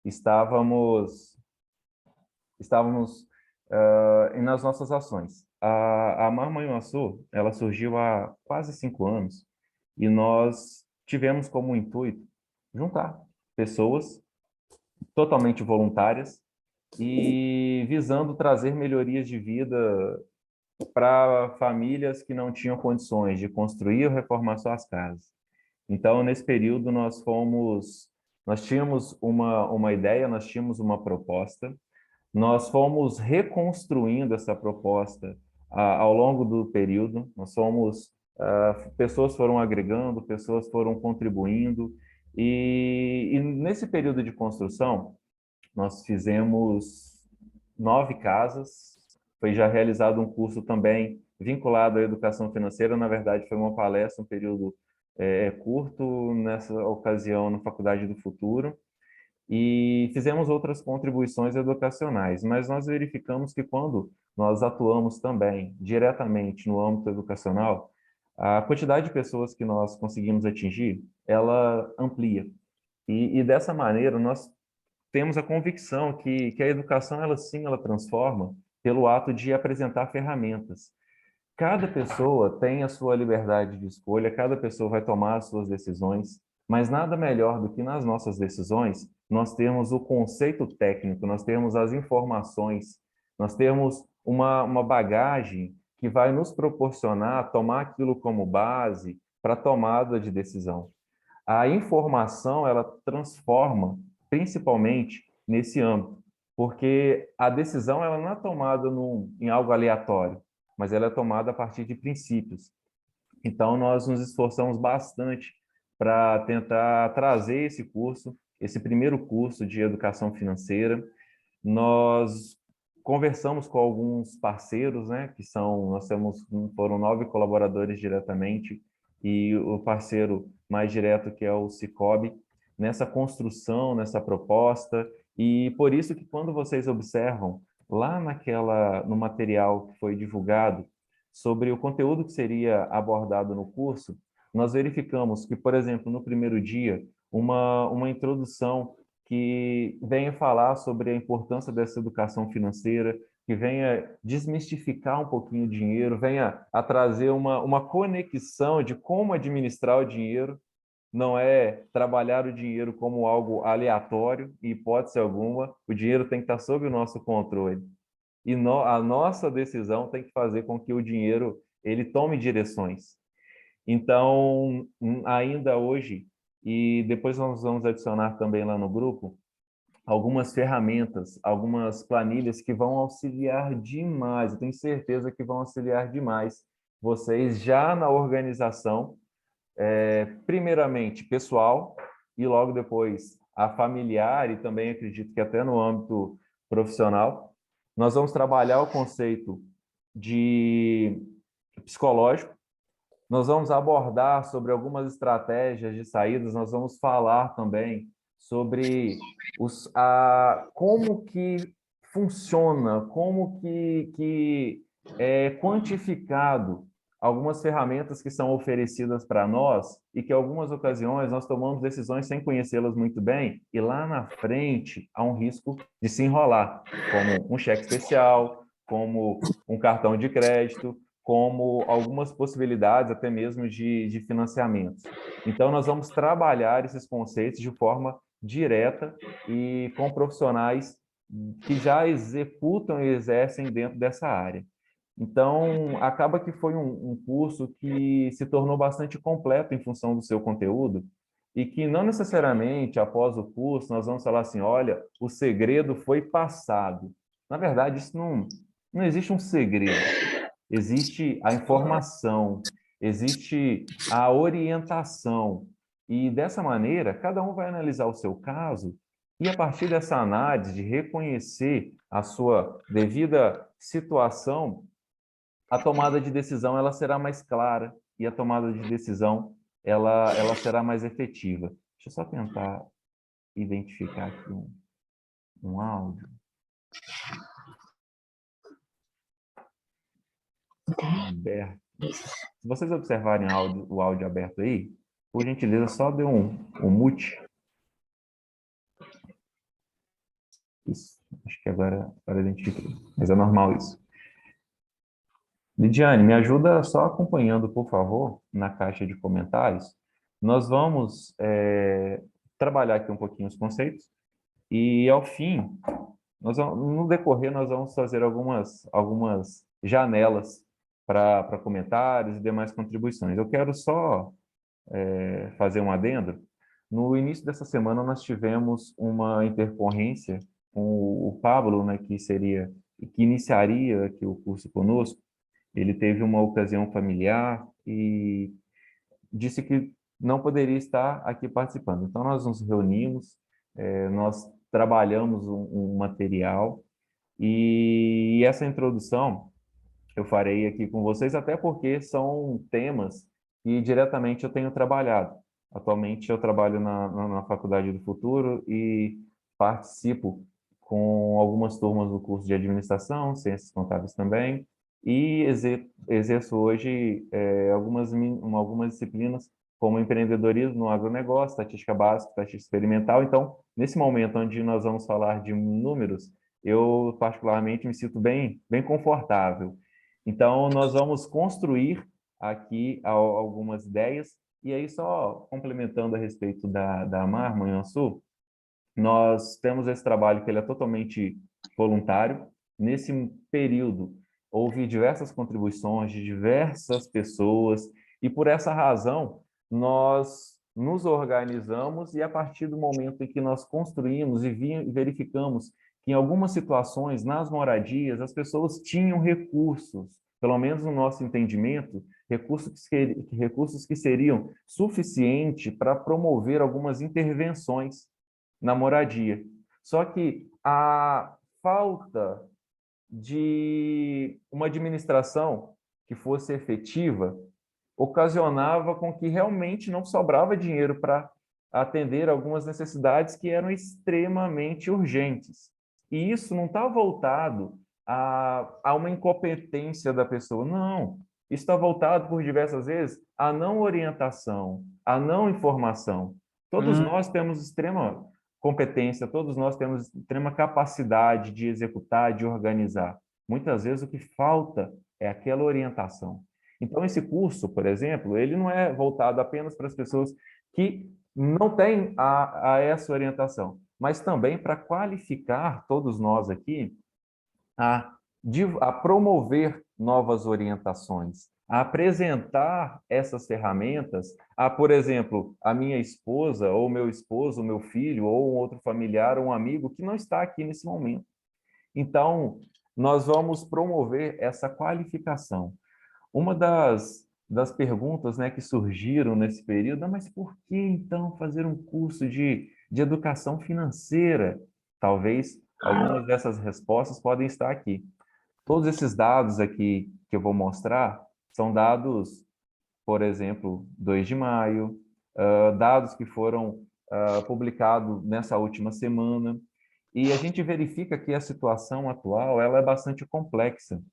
estávamos nas nossas ações. A Marmanhuaçu, ela surgiu há quase 5 anos e nós tivemos como intuito juntar pessoas totalmente voluntárias e visando trazer melhorias de vida para famílias que não tinham condições de construir ou reformar suas casas. Então, nesse período, nós tínhamos uma ideia, nós tínhamos uma proposta, nós fomos reconstruindo essa proposta ao longo do período, pessoas foram agregando, pessoas foram contribuindo, e nesse período de construção, nós fizemos 9 casas, foi já realizado um curso também vinculado à educação financeira, na verdade foi uma palestra, um período curto, nessa ocasião na Faculdade do Futuro, e fizemos outras contribuições educacionais, mas nós verificamos que quando nós atuamos também diretamente no âmbito educacional, a quantidade de pessoas que nós conseguimos atingir, ela amplia. E dessa maneira, nós temos a convicção que a educação, ela sim, ela transforma pelo ato de apresentar ferramentas. Cada pessoa tem a sua liberdade de escolha, cada pessoa vai tomar as suas decisões, mas nada melhor do que nas nossas decisões nós temos o conceito técnico, nós temos as informações, nós temos uma bagagem que vai nos proporcionar tomar aquilo como base para a tomada de decisão. A informação, ela transforma, principalmente nesse âmbito, porque a decisão ela não é tomada em algo aleatório, mas ela é tomada a partir de princípios. Então, nós nos esforçamos bastante para tentar trazer esse primeiro curso de educação financeira. Nós conversamos com alguns parceiros, né, foram 9 colaboradores diretamente, e o parceiro mais direto, que é o Cicobi, nessa construção, nessa proposta, e por isso que quando vocês observam lá no material que foi divulgado sobre o conteúdo que seria abordado no curso, nós verificamos que, por exemplo, no primeiro dia, uma introdução que venha falar sobre a importância dessa educação financeira, que venha desmistificar um pouquinho o dinheiro, venha a trazer uma conexão de como administrar o dinheiro, não é trabalhar o dinheiro como algo aleatório, em hipótese alguma, o dinheiro tem que estar sob o nosso controle. E a nossa decisão tem que fazer com que o dinheiro ele tome direções. Então, ainda hoje, e depois nós vamos adicionar também lá no grupo, algumas ferramentas, algumas planilhas que vão auxiliar demais, eu tenho certeza que vão auxiliar demais vocês já na organização, primeiramente pessoal, e logo depois a familiar, e também acredito que até no âmbito profissional. Nós vamos trabalhar o conceito de psicológico, nós vamos abordar sobre algumas estratégias de saídas, nós vamos falar também sobre como que funciona, como que é quantificado algumas ferramentas que são oferecidas para nós e que, em algumas ocasiões, nós tomamos decisões sem conhecê-las muito bem e lá na frente há um risco de se enrolar, como um cheque especial, como um cartão de crédito, como algumas possibilidades até mesmo de financiamentos. Então, nós vamos trabalhar esses conceitos de forma direta e com profissionais que já executam e exercem dentro dessa área. Então, acaba que foi um curso que se tornou bastante completo em função do seu conteúdo e que não necessariamente, após o curso, nós vamos falar assim, olha, o segredo foi passado. Na verdade, isso não existe um segredo. Existe a informação, existe a orientação. E dessa maneira, cada um vai analisar o seu caso e, a partir dessa análise, de reconhecer a sua devida situação, a tomada de decisão ela será mais clara e a tomada de decisão ela será mais efetiva. Deixa eu só tentar identificar aqui um áudio. Aberto. Se vocês observarem o áudio aberto aí, por gentileza, só dê um mute. Isso, acho que agora identifiquei, mas é normal isso. Lidiane, me ajuda só acompanhando, por favor, na caixa de comentários. Nós vamos trabalhar aqui um pouquinho os conceitos e, ao fim, no decorrer, nós vamos fazer algumas janelas para comentários e demais contribuições. Eu quero só fazer um adendo. No início dessa semana, nós tivemos uma intercorrência com o Pablo, né, que iniciaria aqui o curso conosco. Ele teve uma ocasião familiar e disse que não poderia estar aqui participando. Então, nós nos reunimos, nós trabalhamos um material e essa introdução eu farei aqui com vocês, até porque são temas que diretamente eu tenho trabalhado. Atualmente eu trabalho na Faculdade do Futuro e participo com algumas turmas do curso de Administração, Ciências Contábeis também, e exerço hoje algumas disciplinas como empreendedorismo no agronegócio, estatística básica, estatística experimental. Então, nesse momento onde nós vamos falar de números, eu particularmente me sinto bem confortável. Então, nós vamos construir aqui algumas ideias, e aí só complementando a respeito da Mar Manhuaçu, nós temos esse trabalho que ele é totalmente voluntário. Nesse período, houve diversas contribuições de diversas pessoas, e por essa razão, nós nos organizamos e a partir do momento em que nós construímos e verificamos que em algumas situações, nas moradias, as pessoas tinham recursos, pelo menos no nosso entendimento, recursos que seriam suficientes para promover algumas intervenções na moradia. Só que a falta de uma administração que fosse efetiva ocasionava com que realmente não sobrava dinheiro para atender algumas necessidades que eram extremamente urgentes. E isso não está voltado a uma incompetência da pessoa, não. Isso está voltado, por diversas vezes, à não orientação, à não informação. Todos nós temos extrema competência, todos nós temos extrema capacidade de executar, de organizar. Muitas vezes o que falta é aquela orientação. Então, esse curso, por exemplo, ele não é voltado apenas para as pessoas que não têm a essa orientação, mas também para qualificar todos nós aqui a, a promover novas orientações, a apresentar essas ferramentas a, por exemplo, a minha esposa, ou meu esposo, meu filho, ou um outro familiar, um amigo que não está aqui nesse momento. Então, nós vamos promover essa qualificação. Uma das perguntas, né, que surgiram nesse período, mas por que então fazer um curso de educação financeira? Talvez algumas dessas respostas podem estar aqui. Todos esses dados aqui que eu vou mostrar são dados, por exemplo, 2 de maio, dados que foram publicados nessa última semana, e a gente verifica que a situação atual ela é bastante complexa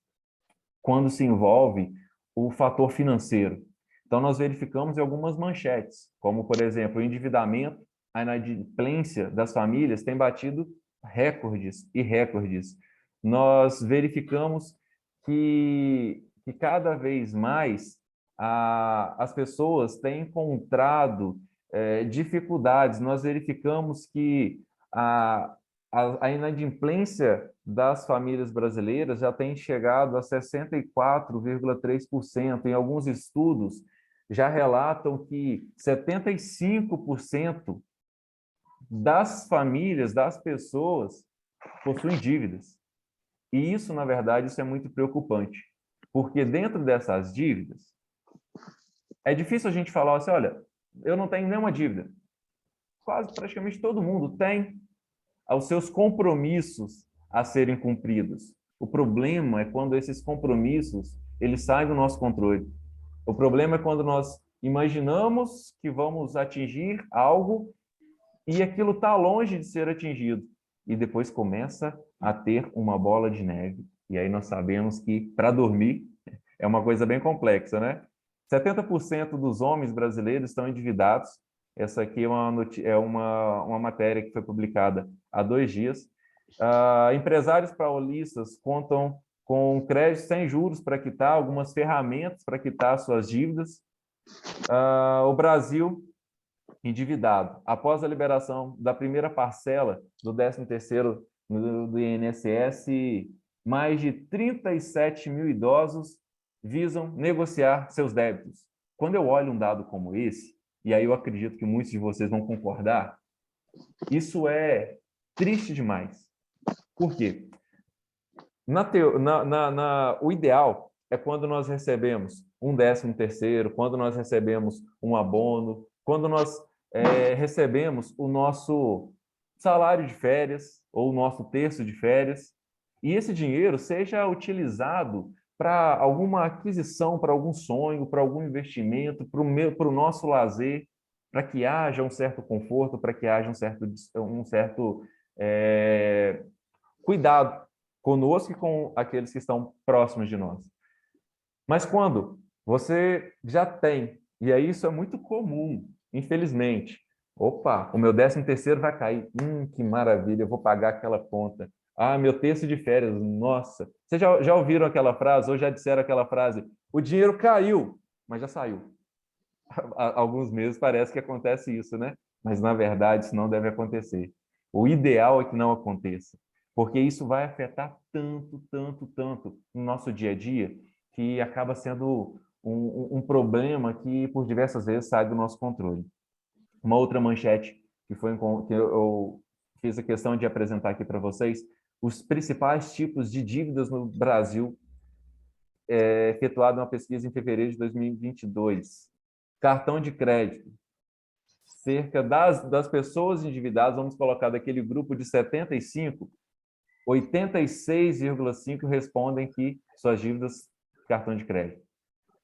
quando se envolve o fator financeiro. Então, nós verificamos em algumas manchetes, como, por exemplo, o endividamento, a inadimplência das famílias tem batido recordes e recordes. Nós verificamos que cada vez mais as pessoas têm encontrado dificuldades. Nós verificamos que a, a inadimplência das famílias brasileiras já tem chegado a 64,3%. Em alguns estudos, já relatam que 75% das famílias, das pessoas, possuem dívidas. E isso, na verdade, isso é muito preocupante, porque dentro dessas dívidas, é difícil a gente falar assim, olha, eu não tenho nenhuma dívida. Quase praticamente todo mundo tem aos seus compromissos a serem cumpridos. O problema é quando esses compromissos eles saem do nosso controle. O problema é quando nós imaginamos que vamos atingir algo e aquilo está longe de ser atingido. E depois começa a ter uma bola de neve. E aí nós sabemos que para dormir é uma coisa bem complexa, né? 70% dos homens brasileiros estão endividados. Essa aqui é uma matéria que foi publicada há 2 dias. Empresários paulistas contam com crédito sem juros para quitar, algumas ferramentas para quitar suas dívidas. O Brasil endividado. Após a liberação da primeira parcela do 13º do INSS, mais de 37 mil idosos visam negociar seus débitos. Quando eu olho um dado como esse, e aí eu acredito que muitos de vocês vão concordar, isso é triste demais. Por quê? O ideal é quando nós recebemos um 13º, quando nós recebemos um abono, quando nós recebemos o nosso salário de férias ou o nosso terço de férias, e esse dinheiro seja utilizado para alguma aquisição, para algum sonho, para algum investimento, para o nosso lazer, para que haja um certo conforto, para que haja um certo cuidado conosco e com aqueles que estão próximos de nós. Mas quando você já tem, e aí isso é muito comum, infelizmente, opa, o meu 13º vai cair, que maravilha, eu vou pagar aquela conta. Meu terço de férias, nossa. Vocês já ouviram aquela frase, ou já disseram aquela frase, o dinheiro caiu, mas já saiu. Há alguns meses parece que acontece isso, né? Mas, na verdade, isso não deve acontecer. O ideal é que não aconteça, porque isso vai afetar tanto, tanto, tanto no nosso dia a dia, que acaba sendo um problema que, por diversas vezes, sai do nosso controle. Uma outra manchete que eu fiz a questão de apresentar aqui para vocês, os principais tipos de dívidas no Brasil, efetuado uma pesquisa em fevereiro de 2022. Cartão de crédito. Cerca das pessoas endividadas, vamos colocar daquele grupo de 75, 86,5 respondem que suas dívidas cartão de crédito.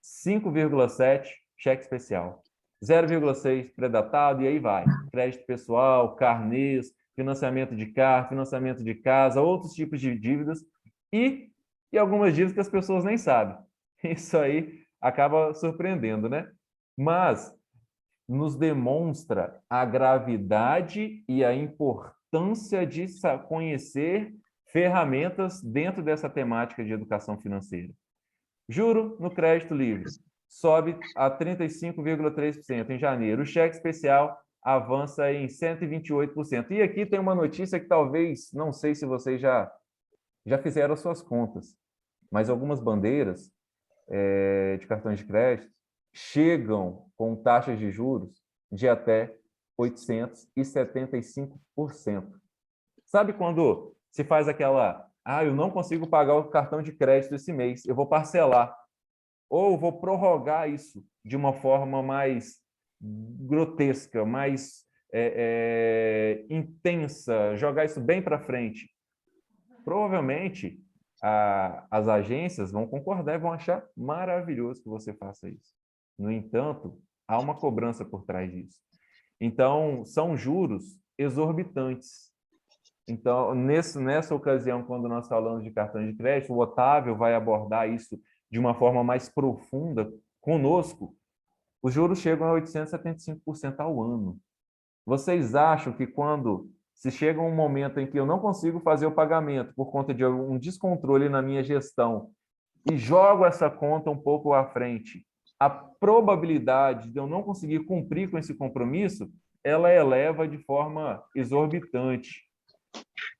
5,7 cheque especial. 0,6 predatado e aí vai. Crédito pessoal, carnês, financiamento de carro, financiamento de casa, outros tipos de dívidas e algumas dívidas que as pessoas nem sabem. Isso aí acaba surpreendendo, né? Mas nos demonstra a gravidade e a importância de conhecer ferramentas dentro dessa temática de educação financeira. Juro no crédito livre sobe a 35,3% em janeiro. O cheque especial avança em 128%. E aqui tem uma notícia que talvez, não sei se vocês já fizeram as suas contas, mas algumas bandeiras de cartões de crédito chegam com taxas de juros de até 875%. Sabe quando se faz aquela, eu não consigo pagar o cartão de crédito esse mês, eu vou parcelar, ou vou prorrogar isso de uma forma mais grotesca, mais intensa, jogar isso bem para frente. Provavelmente as agências vão concordar e vão achar maravilhoso que você faça isso. No entanto, há uma cobrança por trás disso. Então, são juros exorbitantes. Então, nessa ocasião, quando nós falamos de cartão de crédito, o Otávio vai abordar isso de uma forma mais profunda conosco. Os juros chegam a 875% ao ano. Vocês acham que quando se chega um momento em que eu não consigo fazer o pagamento por conta de um descontrole na minha gestão e jogo essa conta um pouco à frente, a probabilidade de eu não conseguir cumprir com esse compromisso, ela eleva de forma exorbitante.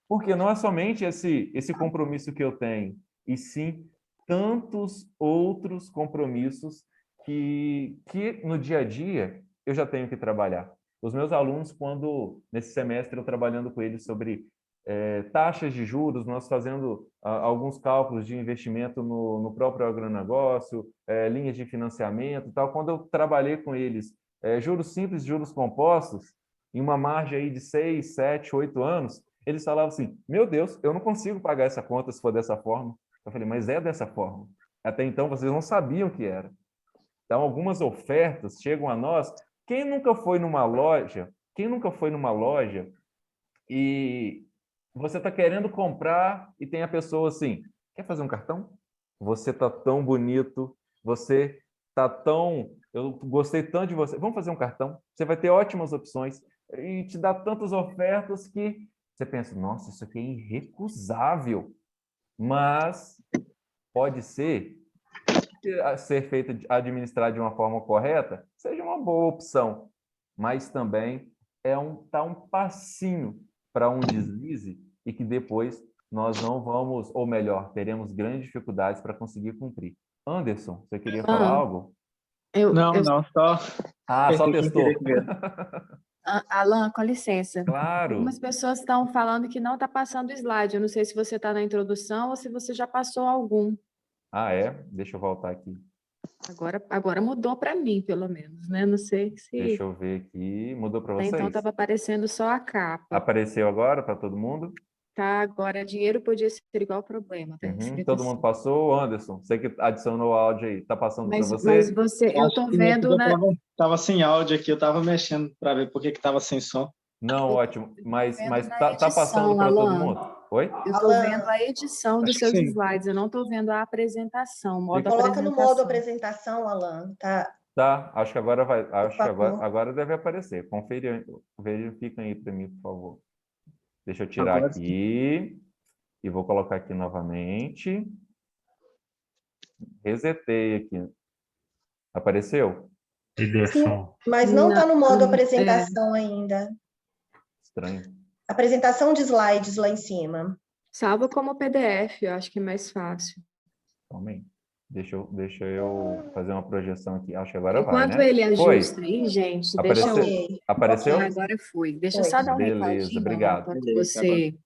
Porque não é somente esse compromisso que eu tenho, e sim tantos outros compromissos que no dia a dia eu já tenho que trabalhar. Os meus alunos, quando nesse semestre eu trabalhando com eles sobre taxas de juros, nós fazendo alguns cálculos de investimento no próprio agronegócio, linhas de financiamento e tal, quando eu trabalhei com eles juros simples, juros compostos, em uma margem aí de 6, 7, 8 anos, eles falavam assim, meu Deus, eu não consigo pagar essa conta se for dessa forma. Eu falei, mas é dessa forma. Até então, vocês não sabiam que era. Então, algumas ofertas chegam a nós. Quem nunca foi numa loja? Quem nunca foi numa loja e você está querendo comprar e tem a pessoa assim, quer fazer um cartão? Você está tão bonito, você está tão... Eu gostei tanto de você. Vamos fazer um cartão? Você vai ter ótimas opções e te dá tantas ofertas que você pensa, nossa, isso aqui é irrecusável, mas pode ser que a ser feito, administrar de uma forma correta, seja uma boa opção, mas também tá um passinho para um deslize e que depois nós não vamos, ou melhor, teremos grandes dificuldades para conseguir cumprir. Anderson, você queria falar Ah, algo? Não, não, só Ah, só apertei sem querer testou. mesmo. Alan, com licença. Algumas Claro. pessoas estão falando que não está passando o slide. Eu não sei se você está na introdução ou se você já passou algum. Ah, é? Deixa eu voltar aqui. Agora mudou para mim, pelo menos, né? Não sei Deixa se eu ver aqui. Mudou para até então vocês? estava aparecendo só a capa. Apareceu agora para todo mundo? Tá, agora dinheiro podia ser igual problema, tá Uhum. escrito Todo mundo assim. passou? Anderson, você que adicionou o áudio aí, tá passando para Mas você? você, eu Acho tô que é porque vendo eu tava sem áudio aqui, eu tava mexendo para ver por que que tava sem som. Não, ótimo. eu tô vendo Mas na tá passando edição, para todo Alan. mundo? Oi? Eu tô vendo Alan, a edição dos Acho que seus sim. slides, eu não tô vendo a apresentação, o modo coloca no modo apresentação. apresentação, Alan, tá? Tá, acho que agora vai, Por acho que favor. agora deve aparecer. Confere, verifiquem aí para mim, por favor. Deixa eu tirar Agora sim. aqui e vou colocar aqui novamente. Resetei aqui. Apareceu? Sim, Direção. mas não está no modo É, apresentação ainda. Estranho. Apresentação de slides lá em cima. salva como PDF, eu acho que é mais fácil. Calma aí. Deixa eu fazer uma projeção aqui. Acho que agora vai, Enquanto né? ele Foi. ajusta aí, gente, deixa eu. Apareceu? Ok, Apareceu? Agora foi. Deixa eu foi. só dar um Beleza, recadinho, Alan, obrigado. enquanto Beleza, agora. você.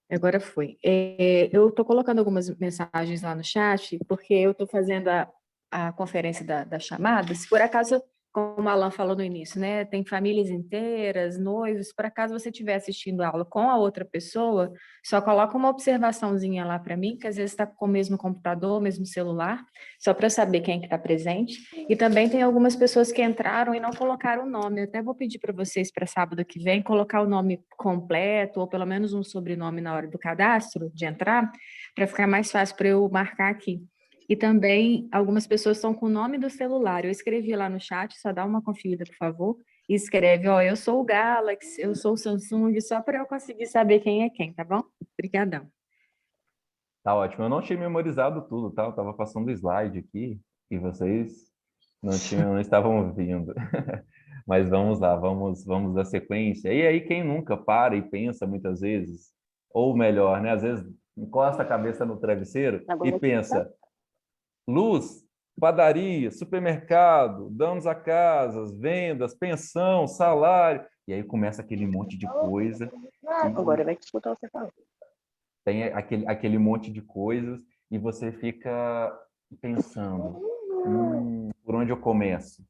Agora foi. Eu estou colocando algumas mensagens lá no chat, porque eu estou fazendo a conferência da chamada. Se por acaso, como a Alan falou no início, né, tem famílias inteiras, noivos, se por acaso você estiver assistindo a aula com a outra pessoa, só coloca uma observaçãozinha lá para mim, que às vezes está com o mesmo computador, o mesmo celular, só para eu saber quem que está presente. E também tem algumas pessoas que entraram e não colocaram o nome. Eu até vou pedir para vocês, para sábado que vem, colocar o nome completo, ou pelo menos um sobrenome na hora do cadastro, de entrar, para ficar mais fácil para eu marcar aqui. E também algumas pessoas estão com o nome do celular. Eu escrevi lá no chat, só dá uma conferida, por favor. E escreve, ó, eu sou o Galaxy, eu sou o Samsung, só para eu conseguir saber quem é quem, tá bom? Obrigadão. Tá ótimo. Eu não tinha memorizado tudo, tá? Eu tava passando o slide aqui e vocês não estavam ouvindo. Mas vamos lá, vamos dar sequência. E aí, quem nunca para e pensa muitas vezes, ou melhor, né? Às vezes encosta a cabeça no travesseiro e pensa: luz, padaria, supermercado, danos a casas, vendas, pensão, salário. E aí começa aquele monte de coisa. Agora vai escutar você falar. Tem aquele monte de coisas e você fica pensando, por onde eu começo?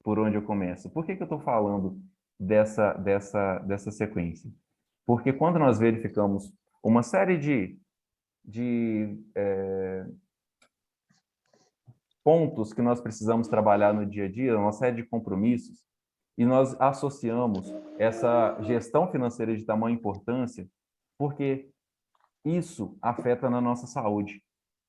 Por onde eu começo? Por que que eu estou falando dessa sequência? Porque quando nós verificamos uma série de pontos que nós precisamos trabalhar no dia a dia, uma série de compromissos, e nós associamos essa gestão financeira de tamanha importância, porque isso afeta na nossa saúde.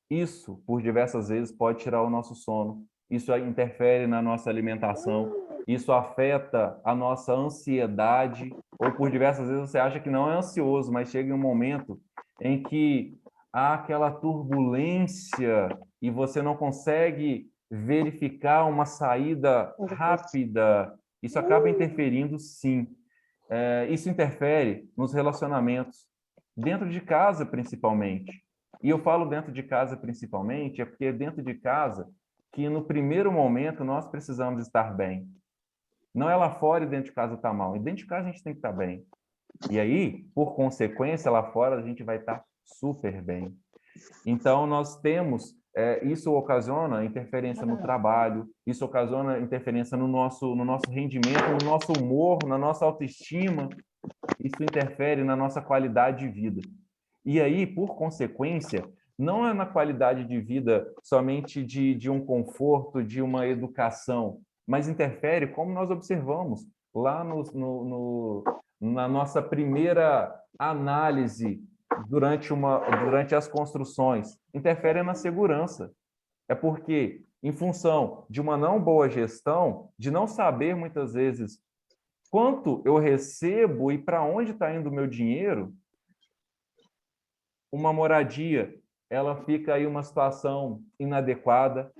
Isso, por diversas vezes, pode tirar o nosso sono. Isso interfere na nossa alimentação. Isso afeta a nossa ansiedade. Ou por diversas vezes você acha que não é ansioso, mas chega em um momento em que há aquela turbulência e você não consegue verificar uma saída rápida. Isso acaba interferindo, sim. Isso interfere nos relacionamentos, dentro de casa, principalmente. E eu falo dentro de casa principalmente, é porque é dentro de casa que no primeiro momento nós precisamos estar bem. Não é lá fora e dentro de casa está mal. E dentro de casa a gente tem que estar bem. E aí, por consequência, lá fora a gente vai estar super bem. Então, nós temos, isso ocasiona interferência no trabalho, isso ocasiona interferência no nosso rendimento, no nosso humor, na nossa autoestima, isso interfere na nossa qualidade de vida. E aí, por consequência, não é na qualidade de vida somente de um conforto, de uma educação, mas interfere, como nós observamos lá na nossa primeira análise durante as construções, interfere na segurança. É porque, em função de uma não boa gestão, de não saber muitas vezes quanto eu recebo e para onde está indo o meu dinheiro. Uma moradia, ela fica aí uma situação inadequada,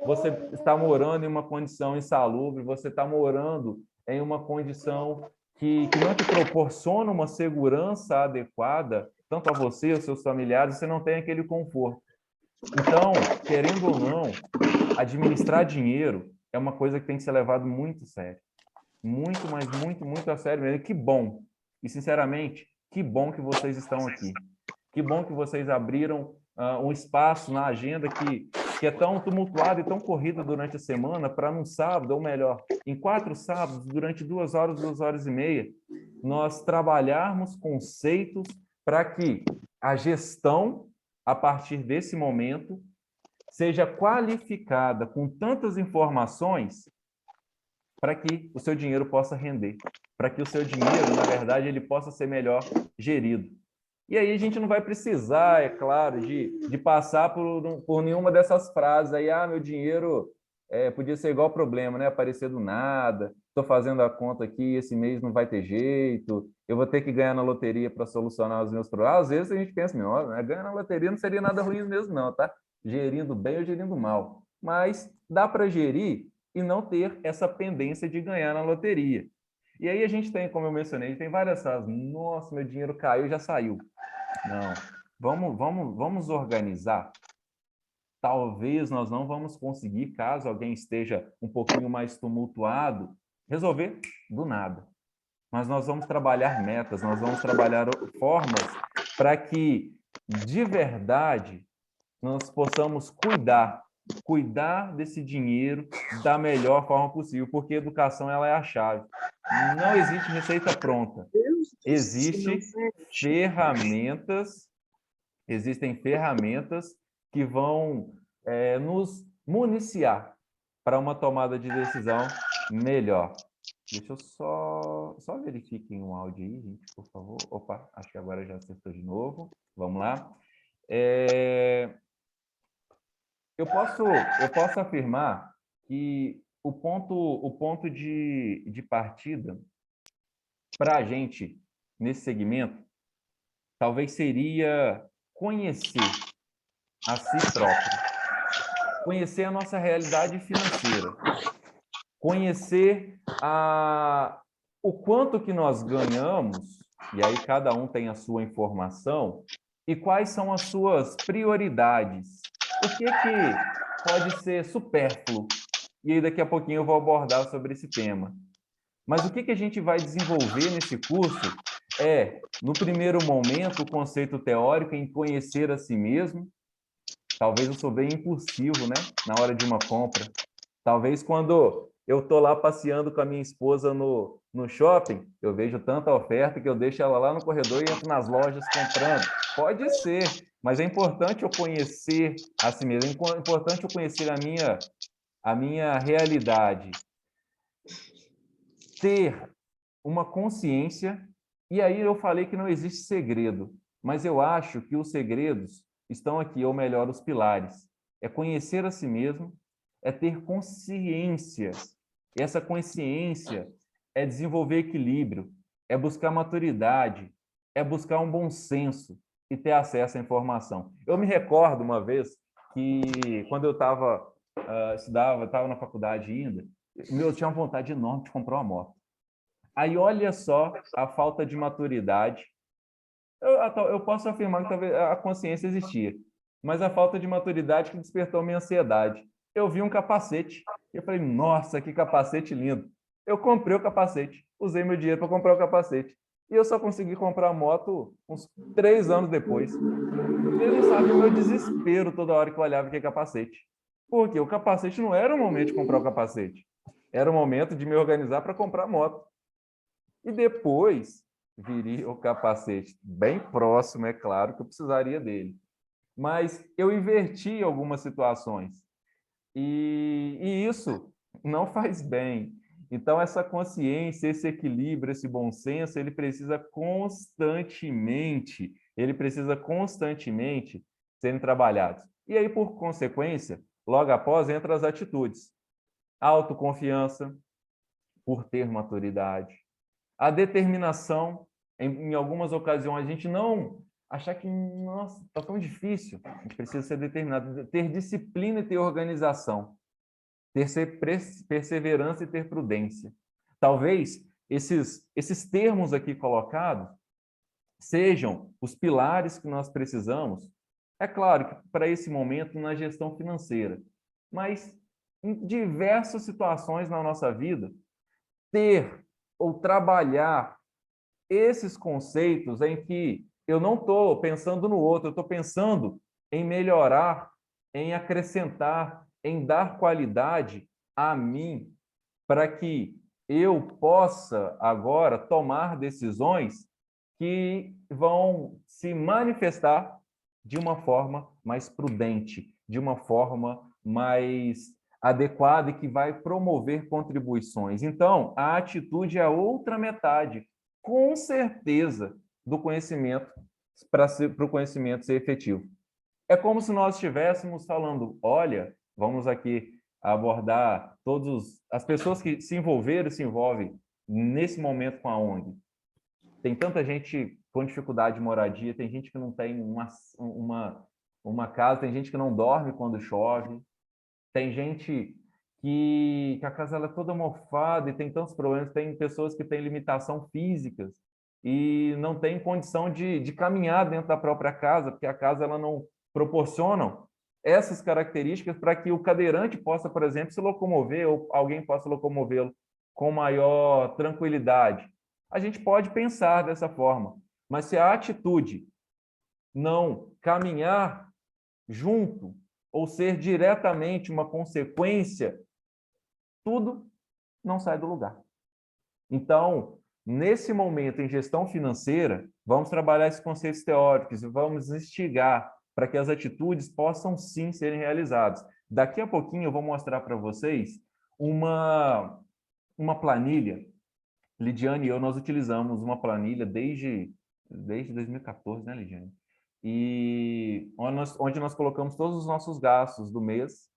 você está morando em uma condição insalubre, você está morando em uma condição que não te proporciona uma segurança adequada, tanto a você, aos seus familiares, você não tem aquele conforto. Então, querendo ou não, administrar dinheiro é uma coisa que tem que ser levado muito a sério. Muito, mas muito, muito a sério mesmo. Que bom. E, sinceramente, que bom que vocês estão aqui. Que bom que vocês abriram um espaço na agenda que é tão tumultuado e tão corrido durante a semana para num sábado, ou melhor, em 4 sábados, durante 2 horas, 2 horas e meia, nós trabalharmos conceitos para que a gestão, a partir desse momento, seja qualificada com tantas informações para que o seu dinheiro possa render, para que o seu dinheiro, na verdade, ele possa ser melhor gerido. E aí a gente não vai precisar, é claro, de passar por nenhuma dessas frases aí, meu dinheiro podia ser igual problema, né? Aparecer do nada, estou fazendo a conta aqui, esse mês não vai ter jeito, eu vou ter que ganhar na loteria para solucionar os meus problemas. Às vezes a gente pensa, ganhar na loteria não seria nada ruim mesmo não, tá? Gerindo bem ou gerindo mal. Mas dá para gerir e não ter essa pendência de ganhar na loteria. E aí a gente tem, como eu mencionei, tem várias frases. Nossa, meu dinheiro caiu, já saiu. Não. Vamos organizar. Talvez nós não vamos conseguir, caso alguém esteja um pouquinho mais tumultuado, resolver do nada. Mas nós vamos trabalhar metas, nós vamos trabalhar formas para que, de verdade, nós possamos cuidar desse dinheiro da melhor forma possível, porque educação ela é a chave. Não existe receita pronta. Existem ferramentas que vão nos municiar para uma tomada de decisão melhor. Deixa eu só verifiquem um áudio aí, gente, por favor. Opa, acho que agora já acertou de novo. Vamos lá. Eu posso afirmar que o ponto de partida para a gente, nesse segmento, talvez seria conhecer a si próprio, conhecer a nossa realidade financeira, conhecer o quanto que nós ganhamos, e aí cada um tem a sua informação, e quais são as suas prioridades. O que pode ser supérfluo? E aí daqui a pouquinho eu vou abordar sobre esse tema. Mas o que a gente vai desenvolver nesse curso no primeiro momento, o conceito teórico em conhecer a si mesmo. Talvez eu sou bem impulsivo, né? Na hora de uma compra. Talvez quando eu estou lá passeando com a minha esposa no shopping, eu vejo tanta oferta que eu deixo ela lá no corredor e entro nas lojas comprando. Pode ser, mas é importante eu conhecer a si mesmo, é importante eu conhecer a minha realidade. Ter uma consciência, e aí eu falei que não existe segredo, mas eu acho que os segredos estão aqui, ou melhor, os pilares. É conhecer a si mesmo, é ter consciência. E essa consciência é desenvolver equilíbrio, é buscar maturidade, é buscar um bom senso e ter acesso à informação. Eu me recordo uma vez que, quando eu estava na faculdade ainda, eu tinha uma vontade enorme de comprar uma moto. Aí olha só a falta de maturidade. Eu posso afirmar que talvez a consciência existia, mas a falta de maturidade que despertou minha ansiedade. Eu vi um capacete e eu falei, nossa, que capacete lindo. Eu comprei o capacete, usei meu dinheiro para comprar o capacete. E eu só consegui comprar a moto uns 3 anos depois. Você não sabe o meu desespero toda hora que eu olhava aquele capacete. Porque o capacete não era o momento de comprar o capacete. Era o momento de me organizar para comprar a moto. E depois viria o capacete bem próximo, é claro que eu precisaria dele. Mas eu inverti algumas situações. E isso não faz bem. Então, essa consciência, esse equilíbrio, esse bom senso, ele precisa constantemente serem trabalhados. E aí, por consequência, logo após, entram as atitudes. Autoconfiança, por ter maturidade. a determinação, em algumas ocasiões, a gente não achar que, nossa, está tão difícil, a gente precisa ser determinado, ter disciplina e ter organização, ter perseverança e ter prudência. Talvez esses termos aqui colocados sejam os pilares que nós precisamos, é claro que para esse momento na gestão financeira, mas em diversas situações na nossa vida, ter ou trabalhar esses conceitos em que eu não estou pensando no outro, eu estou pensando em melhorar, em acrescentar, em dar qualidade a mim, para que eu possa agora tomar decisões que vão se manifestar de uma forma mais prudente, de uma forma mais adequada e que vai promover contribuições. Então, a atitude é a outra metade, com certeza, do conhecimento, para o conhecimento ser efetivo. É como se nós estivéssemos falando, olha, vamos aqui abordar todas as pessoas que se envolveram e se envolvem nesse momento com a ONG. Tem tanta gente com dificuldade de moradia, tem gente que não tem uma casa, tem gente que não dorme quando chove, tem gente que a casa ela é toda mofada e tem tantos problemas, tem pessoas que têm limitação físicas e não têm condição de caminhar dentro da própria casa, porque a casa ela não proporciona essas características para que o cadeirante possa, por exemplo, se locomover ou alguém possa locomovê-lo com maior tranquilidade. A gente pode pensar dessa forma, mas se a atitude não caminhar junto ou ser diretamente uma consequência, tudo não sai do lugar. Então, nesse momento em gestão financeira, vamos trabalhar esses conceitos teóricos e vamos instigar para que as atitudes possam sim serem realizadas. Daqui a pouquinho eu vou mostrar para vocês uma planilha. Lidiane e eu, nós utilizamos uma planilha desde 2014, né, Lidiane? E onde nós colocamos todos os nossos gastos do mês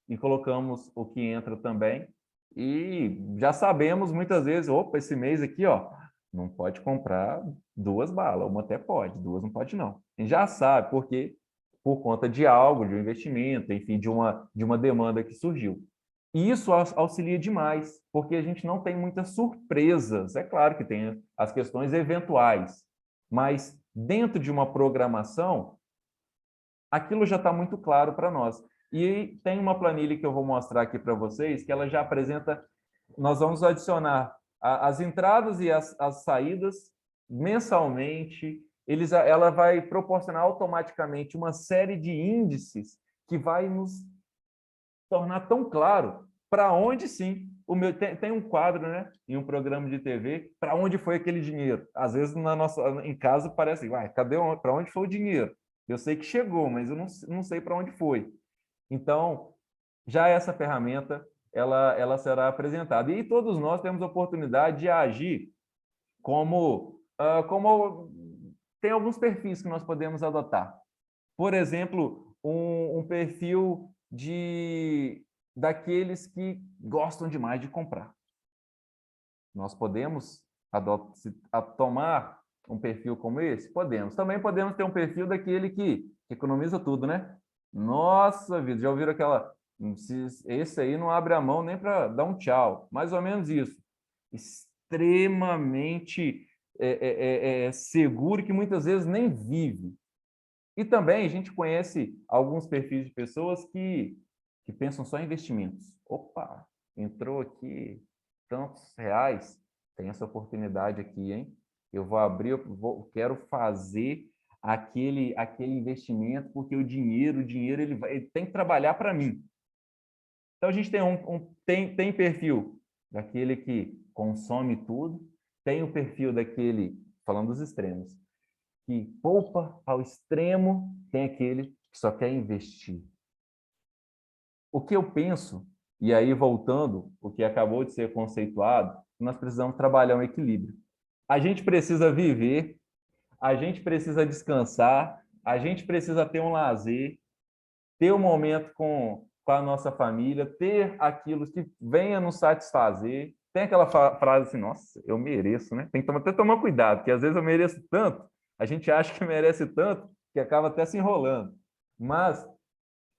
e colocamos o que entra também. E já sabemos muitas vezes, opa, esse mês aqui, ó, não pode comprar 2 balas, uma até pode, 2 não pode não. A gente já sabe, porque por conta de algo, de um investimento, enfim, de uma demanda que surgiu. E isso auxilia demais, porque a gente não tem muitas surpresas. É claro que tem as questões eventuais, mas dentro de uma programação, aquilo já está muito claro para nós. E tem uma planilha que eu vou mostrar aqui para vocês, que ela já apresenta, nós vamos adicionar as entradas e as saídas mensalmente, ela vai proporcionar automaticamente uma série de índices que vai nos tornar tão claro para onde sim. Tem um quadro, né, em um programa de TV, para onde foi aquele dinheiro. Às vezes em casa parece, para onde foi o dinheiro? Eu sei que chegou, mas eu não sei para onde foi. Então, já essa ferramenta ela será apresentada. E todos nós temos a oportunidade de agir como tem alguns perfis que nós podemos adotar. Por exemplo, um perfil daqueles que gostam demais de comprar. Nós podemos tomar um perfil como esse? Podemos. Também podemos ter um perfil daquele que economiza tudo, né? Nossa vida, já ouviram aquela... Esse aí não abre a mão nem para dar um tchau. Mais ou menos isso. Extremamente seguro, que muitas vezes nem vive. E também a gente conhece alguns perfis de pessoas que pensam só em investimentos. Opa, entrou aqui tantos reais, tem essa oportunidade aqui, hein? Eu vou abrir, quero fazer aquele investimento, porque o dinheiro ele tem que trabalhar para mim. Então a gente tem perfil daquele que consome tudo, tem o perfil daquele, falando dos extremos, que poupa ao extremo, tem aquele que só quer investir. O que eu penso, e aí voltando, o que acabou de ser conceituado, nós precisamos trabalhar um equilíbrio. A gente precisa viver, a gente precisa descansar, a gente precisa ter um lazer, ter um momento com a nossa família, ter aquilo que venha nos satisfazer, tem aquela frase assim, nossa, eu mereço, né? Tem que até tomar cuidado, porque às vezes eu mereço tanto, a gente acha que merece tanto, que acaba até se enrolando. Mas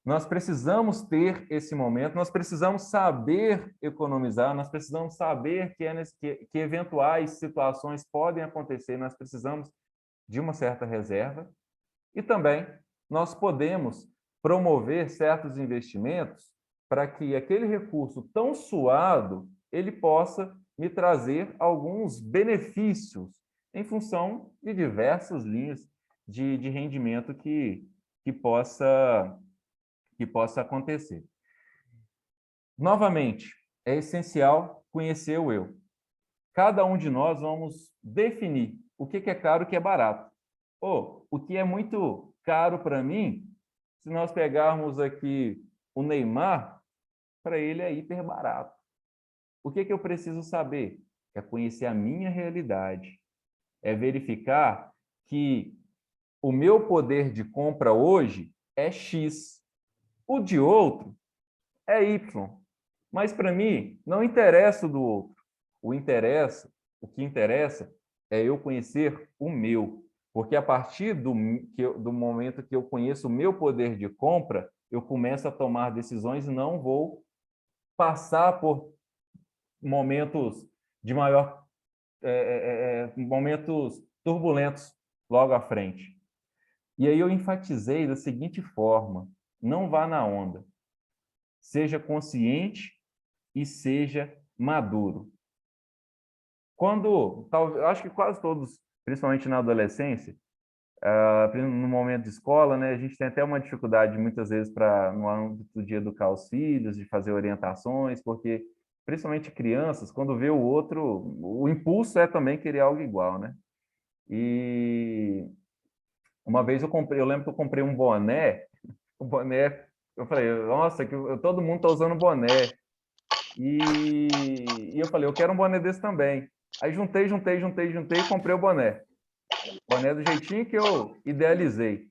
nós precisamos ter esse momento, nós precisamos saber economizar, nós precisamos saber que eventuais situações podem acontecer, nós precisamos de uma certa reserva e também nós podemos promover certos investimentos para que aquele recurso tão suado ele possa me trazer alguns benefícios em função de diversas linhas de rendimento que possa acontecer. Novamente, é essencial conhecer o eu. Cada um de nós vamos definir o que é caro e o que é barato. Ou o que é muito caro para mim, se nós pegarmos aqui o Neymar, para ele é hiper barato. O que eu preciso saber? É conhecer a minha realidade. É verificar que o meu poder de compra hoje é X. O de outro é Y. Mas para mim, não interessa o do outro. O que interessa é eu conhecer o meu. Porque a partir do momento que eu conheço o meu poder de compra, eu começo a tomar decisões e não vou passar por momentos de maior momentos turbulentos logo à frente. E aí eu enfatizei da seguinte forma: não vá na onda. Seja consciente e seja maduro. Eu acho que quase todos, principalmente na adolescência, no momento de escola, né, a gente tem até uma dificuldade muitas vezes no âmbito de educar os filhos, de fazer orientações, porque principalmente crianças, quando vê o outro, o impulso é também querer algo igual, né? E uma vez eu lembro que eu comprei um boné, eu falei, nossa, todo mundo está usando boné. E eu falei, eu quero um boné desse também. Aí juntei, e comprei o boné. Boné do jeitinho que eu idealizei.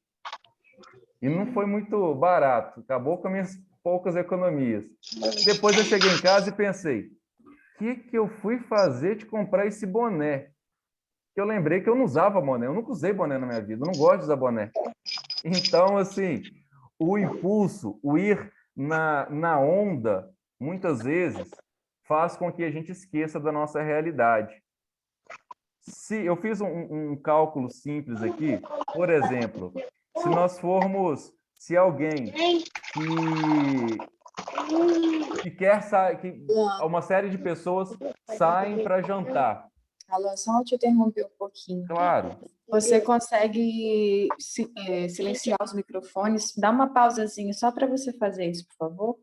E não foi muito barato, acabou com as minhas poucas economias. Depois eu cheguei em casa e pensei, o que eu fui fazer de comprar esse boné? Que eu lembrei que eu não usava boné, eu nunca usei boné na minha vida, eu não gosto de usar boné. Então, assim, o impulso, o ir na onda, muitas vezes, faz com que a gente esqueça da nossa realidade. Se eu fiz um cálculo simples aqui, por exemplo, se alguém que quer sair, que uma série de pessoas saem para jantar, Alô, só te interromper um pouquinho. claro, Você consegue silenciar os microfones? Dá uma pausazinha só para você fazer isso, por favor.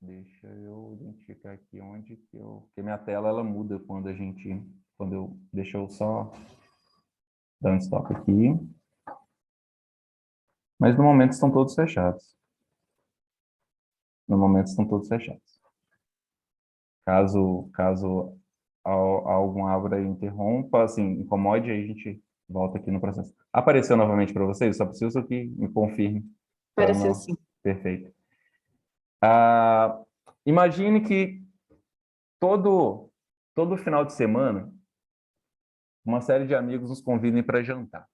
deixa eu identificar aqui onde que porque minha tela ela muda deixa eu só dar um stop aqui. Mas no momento estão todos fechados. No momento estão todos fechados. Caso algum abra e interrompa, assim, incomode, aí a gente volta aqui no processo. Apareceu novamente para vocês? Só preciso que me confirme. Apareceu sim. Perfeito. Imagine que todo final de semana, uma série de amigos nos convidem para jantar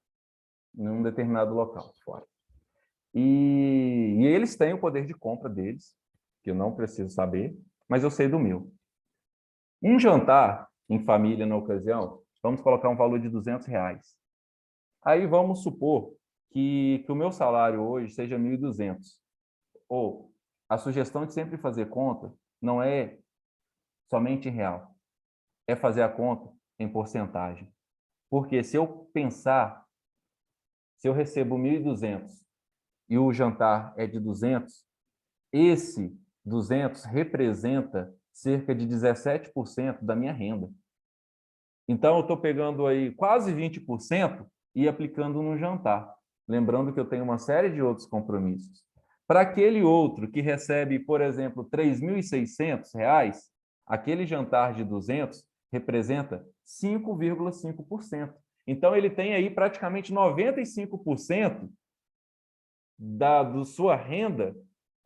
em um determinado local fora. E eles têm o poder de compra deles, que eu não preciso saber, mas eu sei do meu. Um jantar em família na ocasião, vamos colocar um valor de R$200. Aí vamos supor que o meu salário hoje seja 1.200. Ou a sugestão de sempre fazer conta não é somente em real, é fazer a conta em porcentagem. Porque se eu recebo 1.200 e o jantar é de 200, esse 200 representa cerca de 17% da minha renda. Então, eu estou pegando aí quase 20% e aplicando no jantar. Lembrando que eu tenho uma série de outros compromissos. Para aquele outro que recebe, por exemplo, R$3.600, aquele jantar de 200 representa 5,5%. Então, ele tem aí praticamente 95% da sua renda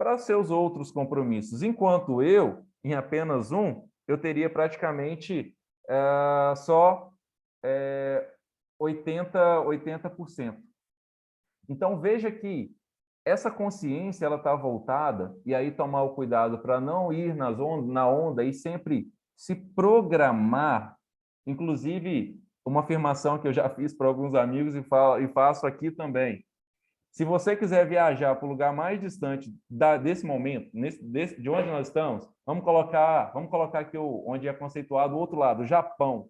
para os seus outros compromissos. Enquanto eu, em apenas um, eu teria praticamente só 80%. Então, veja que essa consciência ela está voltada, e aí tomar o cuidado para não ir na onda e sempre se programar. Inclusive, uma afirmação que eu já fiz para alguns amigos e faço aqui também. Se você quiser viajar para o lugar mais distante desse momento, de onde nós estamos, vamos colocar aqui onde é conceituado o outro lado, o Japão.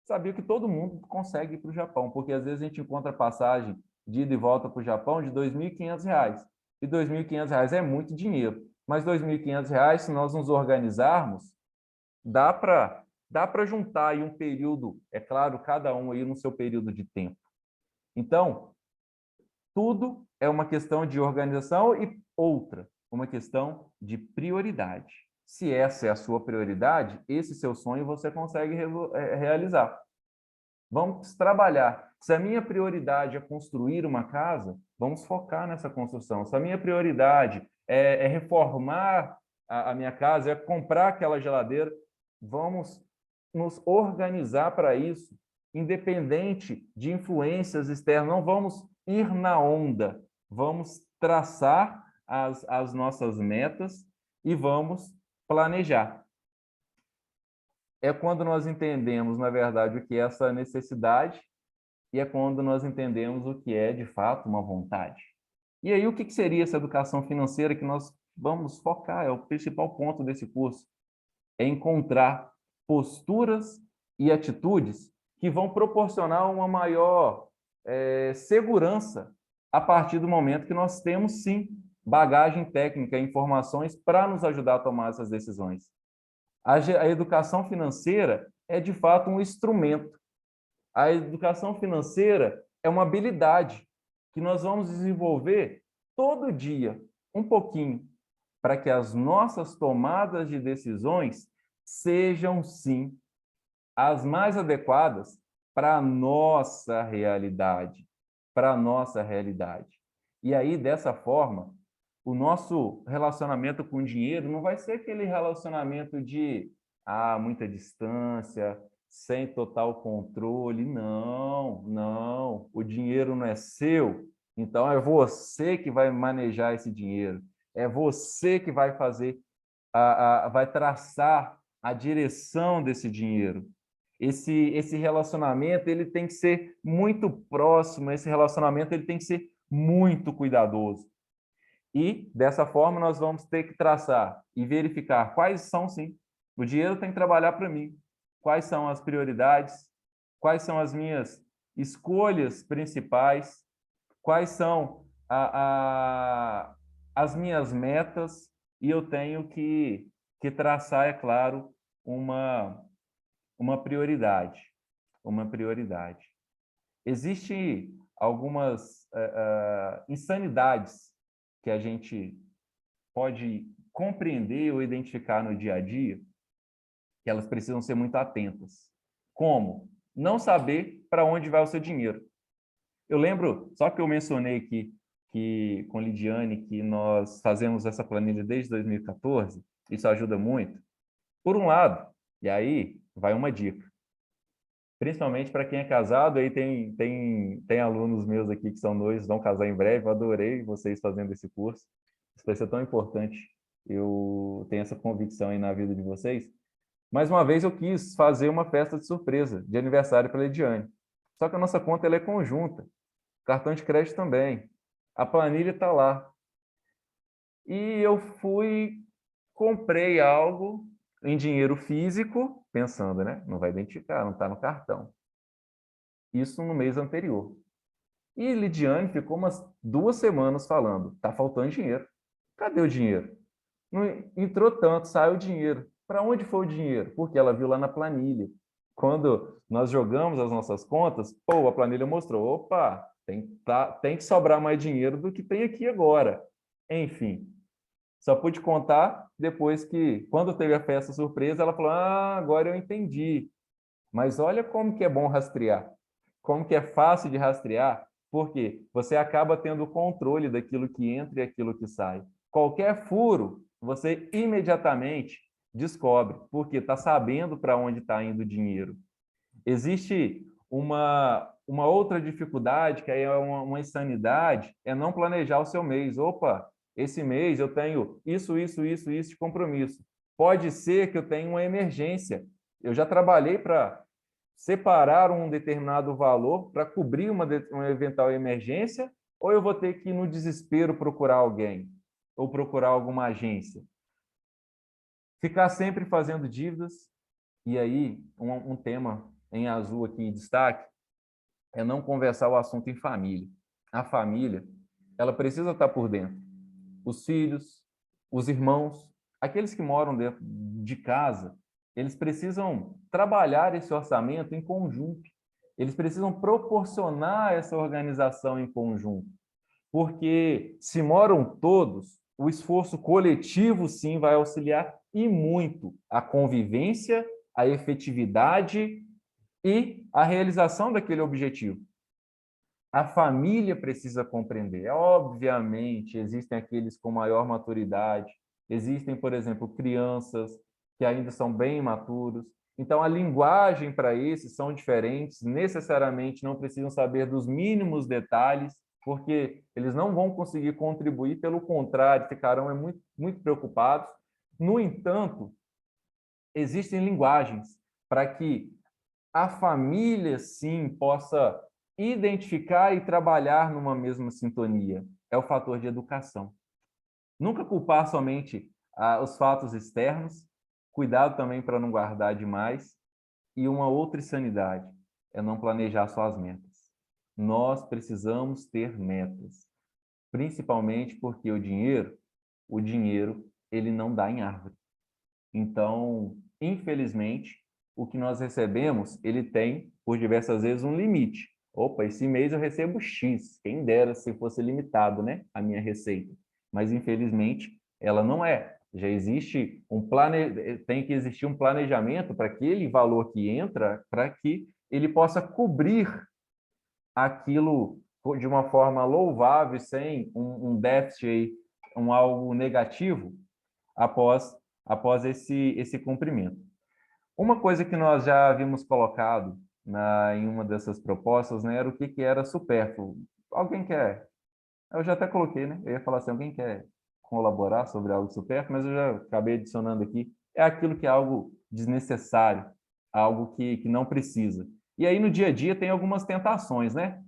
Sabia que todo mundo consegue ir para o Japão, porque às vezes a gente encontra passagem de ida e volta para o Japão de R$ 2.500. E R$ 2.500 é muito dinheiro. Mas R$ 2.500, se nós nos organizarmos, dá para juntar aí um período, é claro, cada um aí no seu período de tempo. Então, tudo é uma questão de organização e outra, uma questão de prioridade. Se essa é a sua prioridade, esse seu sonho você consegue realizar. Vamos trabalhar. Se a minha prioridade é construir uma casa, vamos focar nessa construção. Se a minha prioridade é reformar a minha casa, é comprar aquela geladeira, vamos nos organizar para isso, independente de influências externas. Não vamos ir na onda, vamos traçar as nossas metas e vamos planejar. É quando nós entendemos, na verdade, o que é essa necessidade e é quando nós entendemos o que é, de fato, uma vontade. E aí, o que seria essa educação financeira que nós vamos focar? É o principal ponto desse curso. É encontrar posturas e atitudes que vão proporcionar uma maior segurança a partir do momento que nós temos, sim, bagagem técnica, informações para nos ajudar a tomar essas decisões. A educação financeira é, de fato, um instrumento. A educação financeira é uma habilidade que nós vamos desenvolver todo dia, um pouquinho, para que as nossas tomadas de decisões sejam, sim, as mais adequadas para a nossa realidade, para a nossa realidade. E aí, dessa forma, o nosso relacionamento com o dinheiro não vai ser aquele relacionamento de muita distância, sem total controle. Não, não. O dinheiro não é seu, então é você que vai manejar esse dinheiro. É você que vai fazer, vai traçar a direção desse dinheiro. Esse relacionamento ele tem que ser muito próximo, esse relacionamento ele tem que ser muito cuidadoso. E, dessa forma, nós vamos ter que traçar e verificar quais são, sim, o dinheiro tem que trabalhar para mim, quais são as prioridades, quais são as minhas escolhas principais, quais são as minhas metas, e eu tenho que traçar, é claro, uma prioridade. Uma prioridade. Existem algumas insanidades que a gente pode compreender ou identificar no dia a dia, que elas precisam ser muito atentas. Como? Não saber para onde vai o seu dinheiro. Eu lembro, só que eu mencionei aqui, que com Lidiane, que nós fazemos essa planilha desde 2014, isso ajuda muito. Por um lado, e aí vai uma dica, principalmente para quem é casado, aí tem alunos meus aqui que são noivos, vão casar em breve, eu adorei vocês fazendo esse curso, isso vai ser tão importante, eu tenho essa convicção aí na vida de vocês. Mais uma vez eu quis fazer uma festa de surpresa, de aniversário para a Lidiane, só que a nossa conta ela é conjunta, cartão de crédito também, a planilha está lá, e eu comprei algo em dinheiro físico, pensando, né? Não vai identificar, não está no cartão. Isso no mês anterior. E Lidiane ficou umas 2 semanas falando, tá faltando dinheiro. Cadê o dinheiro? Não entrou tanto, saiu o dinheiro. Para onde foi o dinheiro? Porque ela viu lá na planilha. Quando nós jogamos as nossas contas, a planilha mostrou, opa, tem que sobrar mais dinheiro do que tem aqui agora. Enfim, só pude contar depois que, quando teve a festa surpresa, ela falou, agora eu entendi. Mas olha como que é bom rastrear. Como que é fácil de rastrear, porque você acaba tendo o controle daquilo que entra e aquilo que sai. Qualquer furo, você imediatamente descobre, porque está sabendo para onde está indo o dinheiro. Existe uma outra dificuldade, que aí é uma insanidade, é não planejar o seu mês. Opa, esse mês eu tenho isso de compromisso. Pode ser que eu tenha uma emergência. Eu já trabalhei para separar um determinado valor para cobrir uma eventual emergência, ou eu vou ter que, no desespero, procurar alguém ou procurar alguma agência? Ficar sempre fazendo dívidas. E aí, um tema em azul aqui em destaque é não conversar o assunto em família. A família, ela precisa estar por dentro. Os filhos, os irmãos, aqueles que moram dentro de casa, eles precisam trabalhar esse orçamento em conjunto. Eles precisam proporcionar essa organização em conjunto. Porque se moram todos, o esforço coletivo, sim, vai auxiliar e muito a convivência, a efetividade e a realização daquele objetivo. A família precisa compreender. Obviamente, existem aqueles com maior maturidade, existem, por exemplo, crianças que ainda são bem imaturos. Então, a linguagem para esses são diferentes, necessariamente não precisam saber dos mínimos detalhes, porque eles não vão conseguir contribuir, pelo contrário, ficarão muito, muito preocupados. No entanto, existem linguagens para que a família, sim, possa identificar e trabalhar numa mesma sintonia. É o fator de educação. Nunca culpar somente os fatos externos, cuidado também para não guardar demais, e uma outra insanidade é não planejar só as metas. Nós precisamos ter metas, principalmente porque o dinheiro, ele não dá em árvore. Então, infelizmente, o que nós recebemos, ele tem, por diversas vezes, um limite. Opa, esse mês eu recebo X, quem dera se fosse limitado, né, a minha receita. Mas, infelizmente, ela não é. Já existe tem que existir um planejamento para aquele valor que entra, para que ele possa cobrir aquilo de uma forma louvável, sem um déficit, aí, algo negativo, após esse cumprimento. Uma coisa que nós já havíamos colocado em uma dessas propostas, né, era o que era supérfluo. Alguém quer? Eu já até coloquei, né? Eu ia falar assim, alguém quer colaborar sobre algo supérfluo, mas eu já acabei adicionando aqui. É aquilo que é algo desnecessário, algo que não precisa. E aí, no dia a dia, tem algumas tentações, né?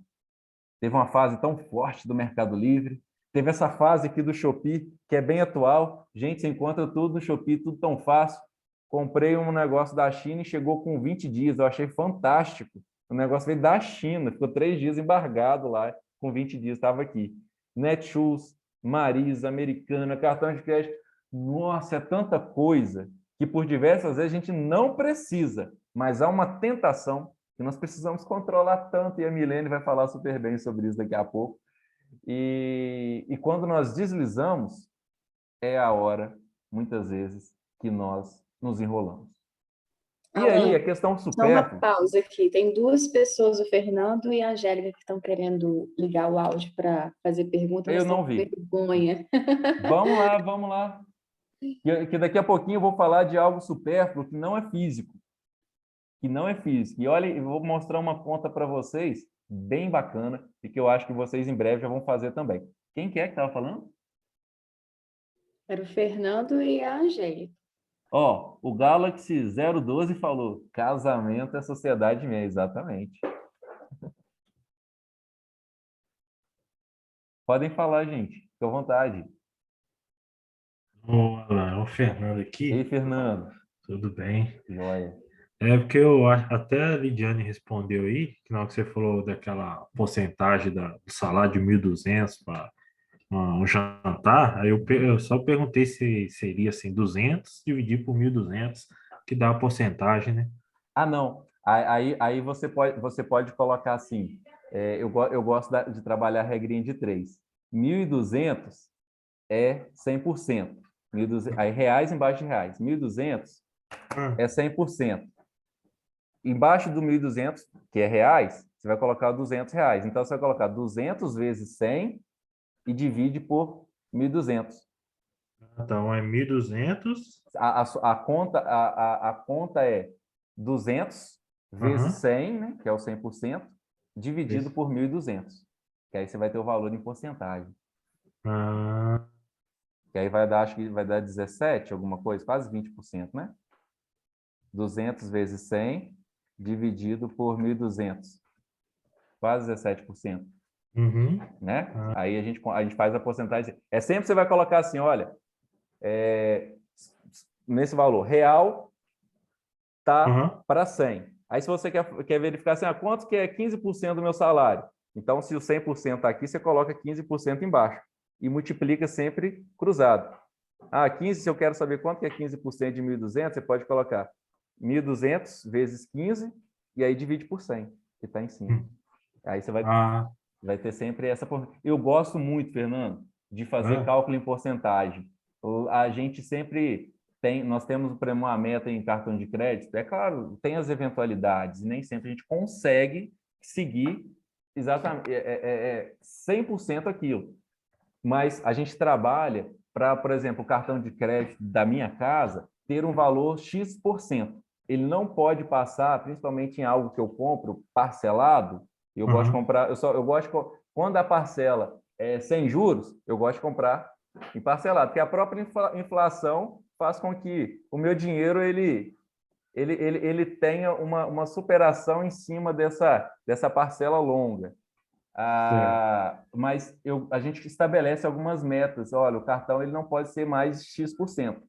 Teve uma fase tão forte do Mercado Livre, teve essa fase aqui do Shopee, que é bem atual. Gente, você encontra tudo no Shopee, tudo tão fácil. Comprei um negócio da China e chegou com 20 dias. Eu achei fantástico. O negócio veio da China, ficou 3 dias embargado lá, com 20 dias estava aqui. Netshoes, Marisa, Americana, cartão de crédito. Nossa, é tanta coisa que por diversas vezes a gente não precisa, mas há uma tentação que nós precisamos controlar tanto, e a Milene vai falar super bem sobre isso daqui a pouco. E quando nós deslizamos, é a hora, muitas vezes, que nós nos enrolamos. E aí, Alan, a questão só uma supérflua... pausa aqui. Tem duas pessoas, o Fernando e a Angélica, que estão querendo ligar o áudio para fazer pergunta, mas Eu estão não com vi. vergonha. Vamos lá, vamos lá. Que daqui a pouquinho eu vou falar de algo supérfluo que não é físico. Que não é físico. E olha, eu vou mostrar uma conta para vocês bem bacana e que eu acho que vocês em breve já vão fazer também. Quem que é que estava falando? Era o Fernando e a Angélica. Ó, o Galaxy 012 falou: casamento é sociedade minha. Exatamente. Podem falar, gente. Fique à vontade. Olá, é o Fernando Ei, aqui, Fernando. tudo bem? Joia. É porque eu acho, até a Lidiane respondeu aí, que na hora que você falou daquela porcentagem do salário de 1.200 para um jantar, aí eu só perguntei se seria assim, 200 dividir por 1.200 que dá a porcentagem, né? Ah, não. Aí você pode colocar assim. Eu gosto de trabalhar a regrinha de 3. 1.200 é 100%. 1.200, aí reais embaixo de reais. 1.200 Ah, é 100%. Embaixo do 1.200, que é reais, você vai colocar 200 reais. Então, você vai colocar 200 vezes 100 e divide por 1.200. Então é 1.200. A conta é 200 vezes Aham. 100, né, que é o 100%, dividido Isso. por 1.200, que aí você vai ter o valor em porcentagem. Ah, Que aí vai dar, acho que vai dar 17, alguma coisa, quase 20%, né? 200 vezes 100 dividido por 1.200, quase 17%, uhum. né? Ah, Aí a gente faz a porcentagem. É sempre você vai colocar assim, olha, nesse valor real tá aham. para 100. Aí se você quer verificar assim, quanto que é 15% do meu salário? Então, se o 100% está aqui, você coloca 15% embaixo e multiplica sempre cruzado. 15, se eu quero saber quanto que é 15% de 1.200, você pode colocar 1.200 vezes 15 e aí divide por 100, que está em cima. Hum. Aí você vai, Ah, vai ter sempre essa... Eu gosto muito, Fernando, de fazer é. cálculo em porcentagem. A gente sempre nós temos uma meta em cartão de crédito. É claro, tem as eventualidades, e nem sempre a gente consegue seguir exatamente 100% aquilo. Mas a gente trabalha para, por exemplo, o cartão de crédito da minha casa ter um valor X%. Ele não pode passar, principalmente em algo que eu compro parcelado. Eu gosto de Aham. comprar, quando a parcela é sem juros, eu gosto de comprar em parcelado, porque a própria inflação faz com que o meu dinheiro ele tenha uma superação em cima dessa parcela longa. Certo. Mas a gente estabelece algumas metas. Olha, o cartão ele não pode ser mais X%.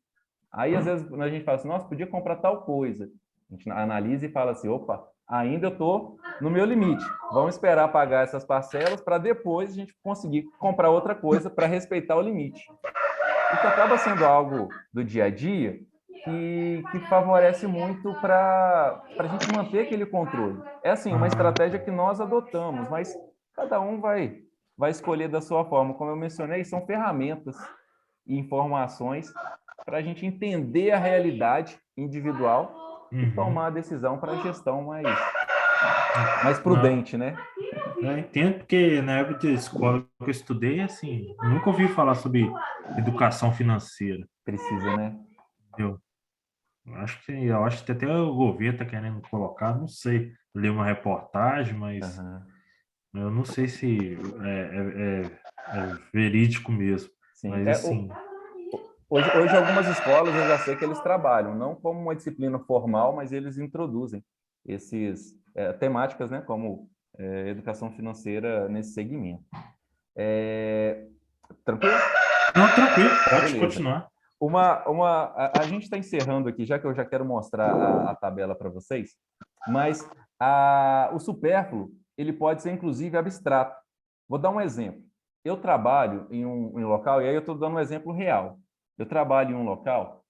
Aí, às vezes, a gente fala assim, nossa, podia comprar tal coisa. A gente analisa e fala assim, opa, ainda eu estou no meu limite. Vamos esperar pagar essas parcelas para depois a gente conseguir comprar outra coisa para respeitar o limite. Isso acaba sendo algo do dia a dia que favorece muito para a gente manter aquele controle. É assim, uma Ah, estratégia que nós adotamos, mas cada um vai escolher da sua forma. Como eu mencionei, são ferramentas e informações para a gente entender a realidade individual e uhum. tomar a decisão para a gestão mais Não, prudente, né? eu entendo porque na época de escola que eu estudei, assim, nunca ouvi falar sobre educação financeira. Precisa, né? Eu eu acho que até o governo está querendo colocar, não sei, ler uma reportagem, mas Uhum. eu não sei se é verídico mesmo. Sim. Mas assim, Hoje, algumas escolas eu já sei que eles trabalham, não como uma disciplina formal, mas eles introduzem esses temáticas, né, como educação financeira nesse segmento. Tranquilo? não, tranquilo, pode Beleza. continuar. A gente está encerrando aqui, já que eu já quero mostrar a tabela para vocês, mas o supérfluo ele pode ser inclusive abstrato. Vou dar um exemplo. Eu trabalho em um local, e aí eu estou dando um exemplo real. Eu trabalho em um local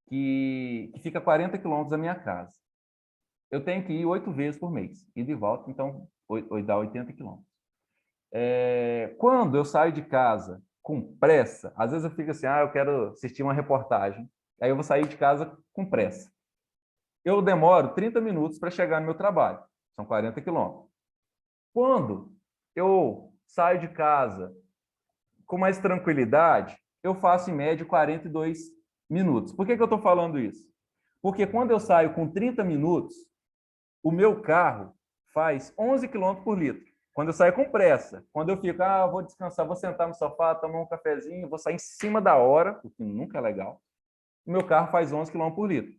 que fica a 40 quilômetros da minha casa. Eu tenho que ir 8 vezes por mês, ida e volta, então dá 80 quilômetros. Quando eu saio de casa com pressa, às vezes eu fico assim, eu quero assistir uma reportagem, aí eu vou sair de casa com pressa. Eu demoro 30 minutos para chegar no meu trabalho, são 40 quilômetros. Quando eu saio de casa com mais tranquilidade, eu faço em média 42 minutos. Por que eu estou falando isso? Porque quando eu saio com 30 minutos, o meu carro faz 11 quilômetros por litro. Quando eu saio com pressa, quando eu fico, vou descansar, vou sentar no sofá, tomar um cafezinho, vou sair em cima da hora, o que nunca é legal, o meu carro faz 11 quilômetros por litro.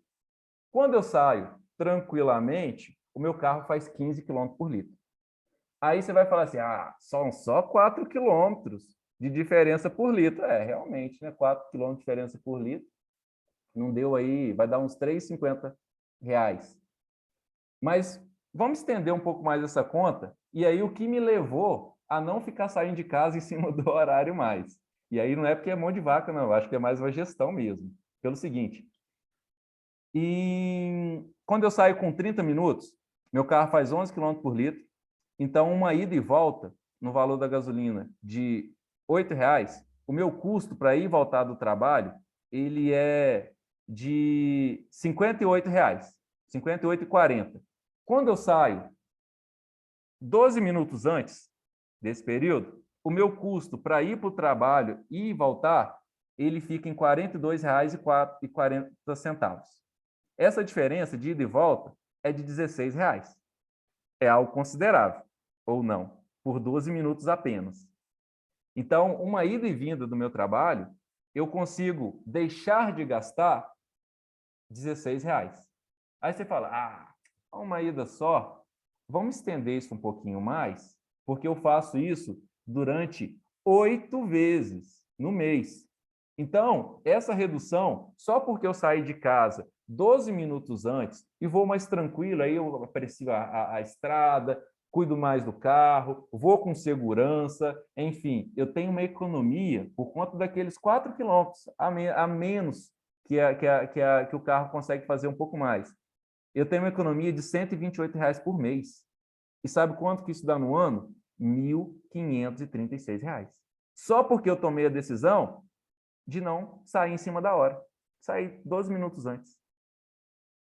Quando eu saio tranquilamente, o meu carro faz 15 quilômetros por litro. Aí você vai falar assim, são só 4 quilômetros de diferença por litro. Realmente, né? 4 quilômetros de diferença por litro. Não deu aí, vai dar uns R$ 3,50. Mas vamos estender um pouco mais essa conta. E aí o que me levou a não ficar saindo de casa em cima do horário mais. E aí não é porque é mão de vaca, não. Eu acho que é mais uma gestão mesmo. Pelo seguinte, quando eu saio com 30 minutos, meu carro faz 11 quilômetros por litro. Então, uma ida e volta no valor da gasolina de R$ 8, o meu custo para ir e voltar do trabalho, ele é de R$ 58, R$ 58,40. Quando eu saio 12 minutos antes desse período, o meu custo para ir para o trabalho e voltar ele fica em R$ 42,40. Essa diferença de ida e volta é de R$ 16. É algo considerável, ou não, por 12 minutos apenas. Então, uma ida e vinda do meu trabalho, eu consigo deixar de gastar R$ 16. Aí você fala, uma ida só, vamos estender isso um pouquinho mais, porque eu faço isso durante 8 vezes no mês. Então, essa redução, só porque eu saí de casa 12 minutos antes e vou mais tranquilo, aí eu aprecio a estrada, cuido mais do carro, vou com segurança, enfim, eu tenho uma economia por conta daqueles 4 quilômetros a menos que o carro consegue fazer um pouco mais. Eu tenho uma economia de R$ 128 por mês. E sabe quanto que isso dá no ano? R$ 1.536. Só porque eu tomei a decisão de não sair em cima da hora. Sair 12 minutos antes.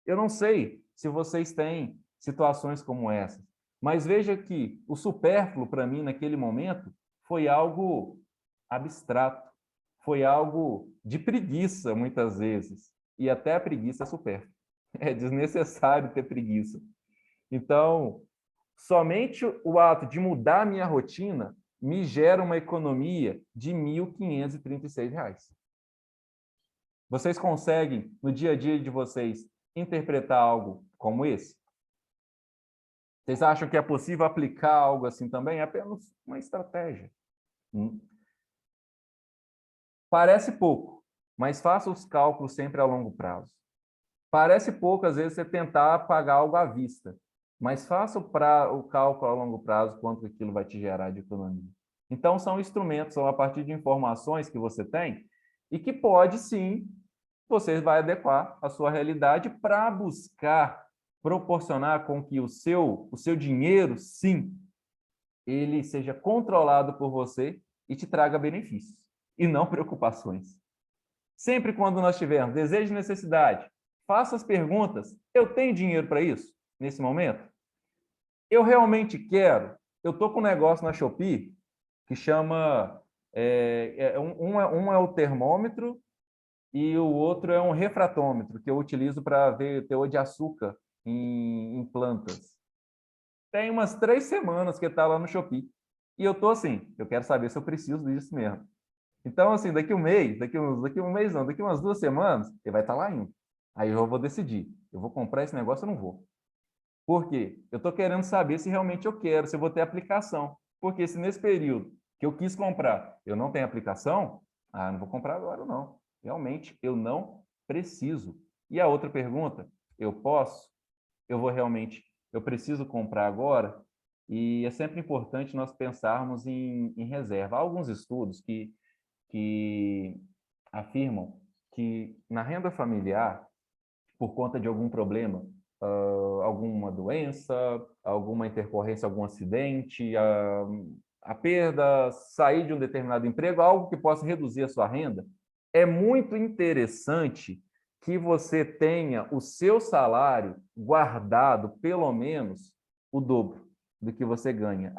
Eu não sei se vocês têm situações como essa, mas veja que o supérfluo para mim naquele momento foi algo abstrato, foi algo de preguiça muitas vezes, e até a preguiça é supérflua. É desnecessário ter preguiça. Então, somente o ato de mudar a minha rotina me gera uma economia de R$ 1.536. Vocês conseguem, no dia a dia de vocês, interpretar algo como esse? Vocês acham que é possível aplicar algo assim também? É apenas uma estratégia. Parece pouco, mas faça os cálculos sempre a longo prazo. Parece pouco, às vezes, você tentar pagar algo à vista, mas faça o cálculo a longo prazo, quanto aquilo vai te gerar de economia. Então, são instrumentos, são a partir de informações que você tem e que pode, sim, você vai adequar a sua realidade para buscar proporcionar com que o seu dinheiro, sim, ele seja controlado por você e te traga benefícios e não preocupações. Sempre quando nós tivermos desejo e necessidade, faça as perguntas: eu tenho dinheiro para isso nesse momento? Eu realmente quero? Eu estou com um negócio na Shopee que chama... um é o termômetro e o outro é um refratômetro, que eu utilizo para ver teor de açúcar em plantas. Tem umas 3 semanas que está lá no Shopee. E eu estou assim, eu quero saber se eu preciso disso mesmo. Então, assim, daqui um mês não, daqui umas 2 semanas, ele vai estar lá ainda. Aí eu vou decidir, eu vou comprar esse negócio ou não vou. Por quê? Eu estou querendo saber se realmente eu quero, se eu vou ter aplicação. Porque se nesse período que eu quis comprar, eu não tenho aplicação, não vou comprar agora não. Realmente, eu não preciso. E a outra pergunta, eu posso? Eu preciso comprar agora? E é sempre importante nós pensarmos em reserva. Há alguns estudos que afirmam que na renda familiar, por conta de algum problema, alguma doença, alguma intercorrência, algum acidente, a perda, sair de um determinado emprego, algo que possa reduzir a sua renda, é muito interessante que você tenha o seu salário guardado pelo menos o dobro do que você ganha.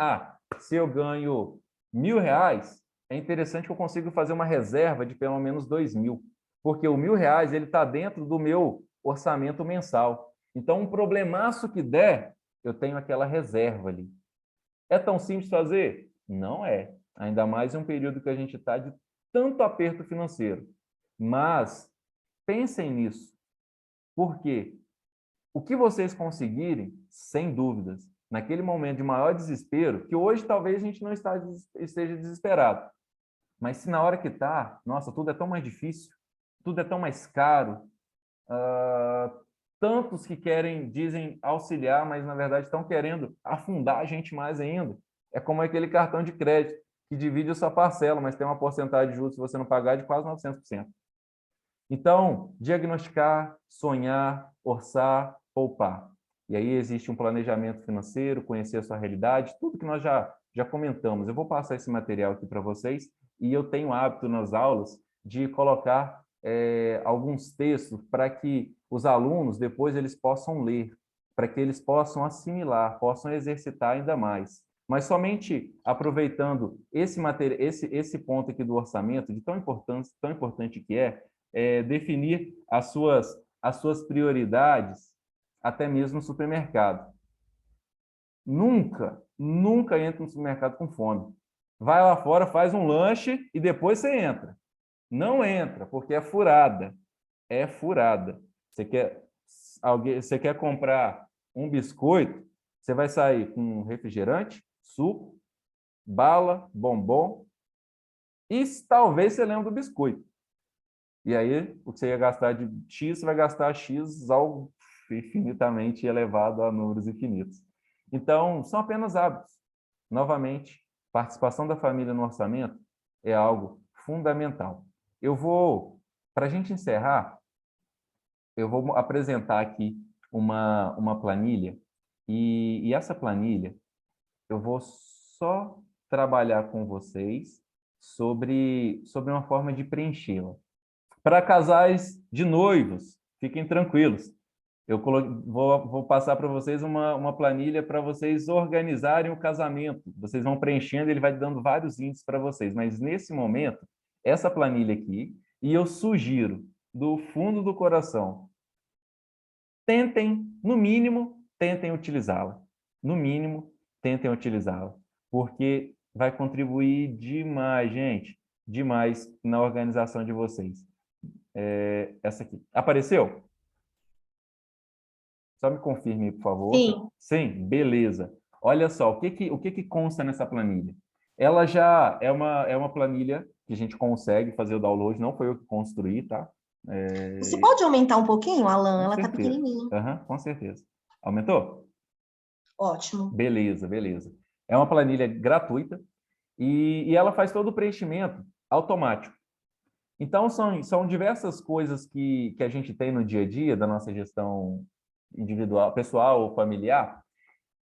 Se eu ganho R$ 1.000, é interessante que eu consiga fazer uma reserva de pelo menos 2.000, porque o R$ 1.000 ele está dentro do meu orçamento mensal. Então, um problemaço que der, eu tenho aquela reserva ali. É tão simples fazer? Não é. Ainda mais em um período que a gente está de tanto aperto financeiro. Mas pensem nisso. Por quê? O que vocês conseguirem, sem dúvidas, naquele momento de maior desespero, que hoje talvez a gente não esteja desesperado, mas se na hora que está, nossa, tudo é tão mais difícil, tudo é tão mais caro, tantos que dizem auxiliar, mas na verdade estão querendo afundar a gente mais ainda. É como aquele cartão de crédito que divide a sua parcela, mas tem uma porcentagem de juros se você não pagar de quase 900%. Então, diagnosticar, sonhar, orçar, poupar. E aí existe um planejamento financeiro, conhecer a sua realidade, tudo que nós já comentamos. Eu vou passar esse material aqui para vocês e eu tenho hábito nas aulas de colocar alguns textos para que os alunos depois eles possam ler, para que eles possam assimilar, possam exercitar ainda mais. mas somente aproveitando esse ponto aqui do orçamento, de tão importante que é definir as suas prioridades, até mesmo no supermercado. Nunca entra no supermercado com fome. Vai lá fora, faz um lanche e depois você entra. Não entra, porque é furada. É furada. Você quer comprar um biscoito, você vai sair com refrigerante, suco, bala, bombom e talvez você lembre do biscoito. E aí, o que você ia gastar de X, você vai gastar X algo infinitamente elevado a números infinitos. Então, são apenas hábitos. Novamente, participação da família no orçamento é algo fundamental. Para a gente encerrar, eu vou apresentar aqui uma planilha, e essa planilha eu vou só trabalhar com vocês sobre uma forma de preenchê-la. Para casais de noivos, fiquem tranquilos. Vou passar para vocês uma planilha para vocês organizarem o casamento. Vocês vão preenchendo, ele vai dando vários índices para vocês. Mas, nesse momento, essa planilha aqui, e eu sugiro, do fundo do coração, no mínimo, tentem utilizá-la. No mínimo, tentem utilizá-la. Porque vai contribuir demais, gente, demais na organização de vocês. Essa aqui. Apareceu? Só me confirme, por favor. Sim. Sim, beleza. Olha só, o que consta nessa planilha? Ela já é uma planilha que a gente consegue fazer o download, não foi eu que construí, tá? Você pode aumentar um pouquinho, Alan? Com Ela tá certeza. pequenininha. Aham, com certeza. Aumentou? Ótimo. Beleza, beleza. É uma planilha gratuita e ela faz todo o preenchimento automático. Então, são diversas coisas que a gente tem no dia a dia da nossa gestão individual, pessoal ou familiar,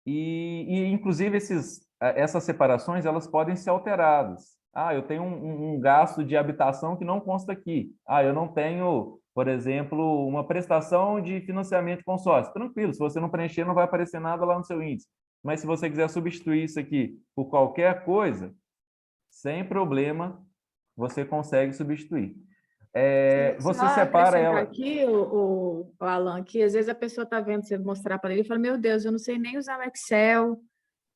e inclusive essas separações elas podem ser alteradas. Eu tenho um gasto de habitação que não consta aqui. Eu não tenho, por exemplo, uma prestação de financiamento de consórcio. Tranquilo, se você não preencher, não vai aparecer nada lá no seu índice. Mas se você quiser substituir isso aqui por qualquer coisa, sem problema, você consegue substituir. Você Só separa acrescentar ela. aqui, o Alan, que às vezes a pessoa está vendo você mostrar para ele e fala, meu Deus, eu não sei nem usar o Excel,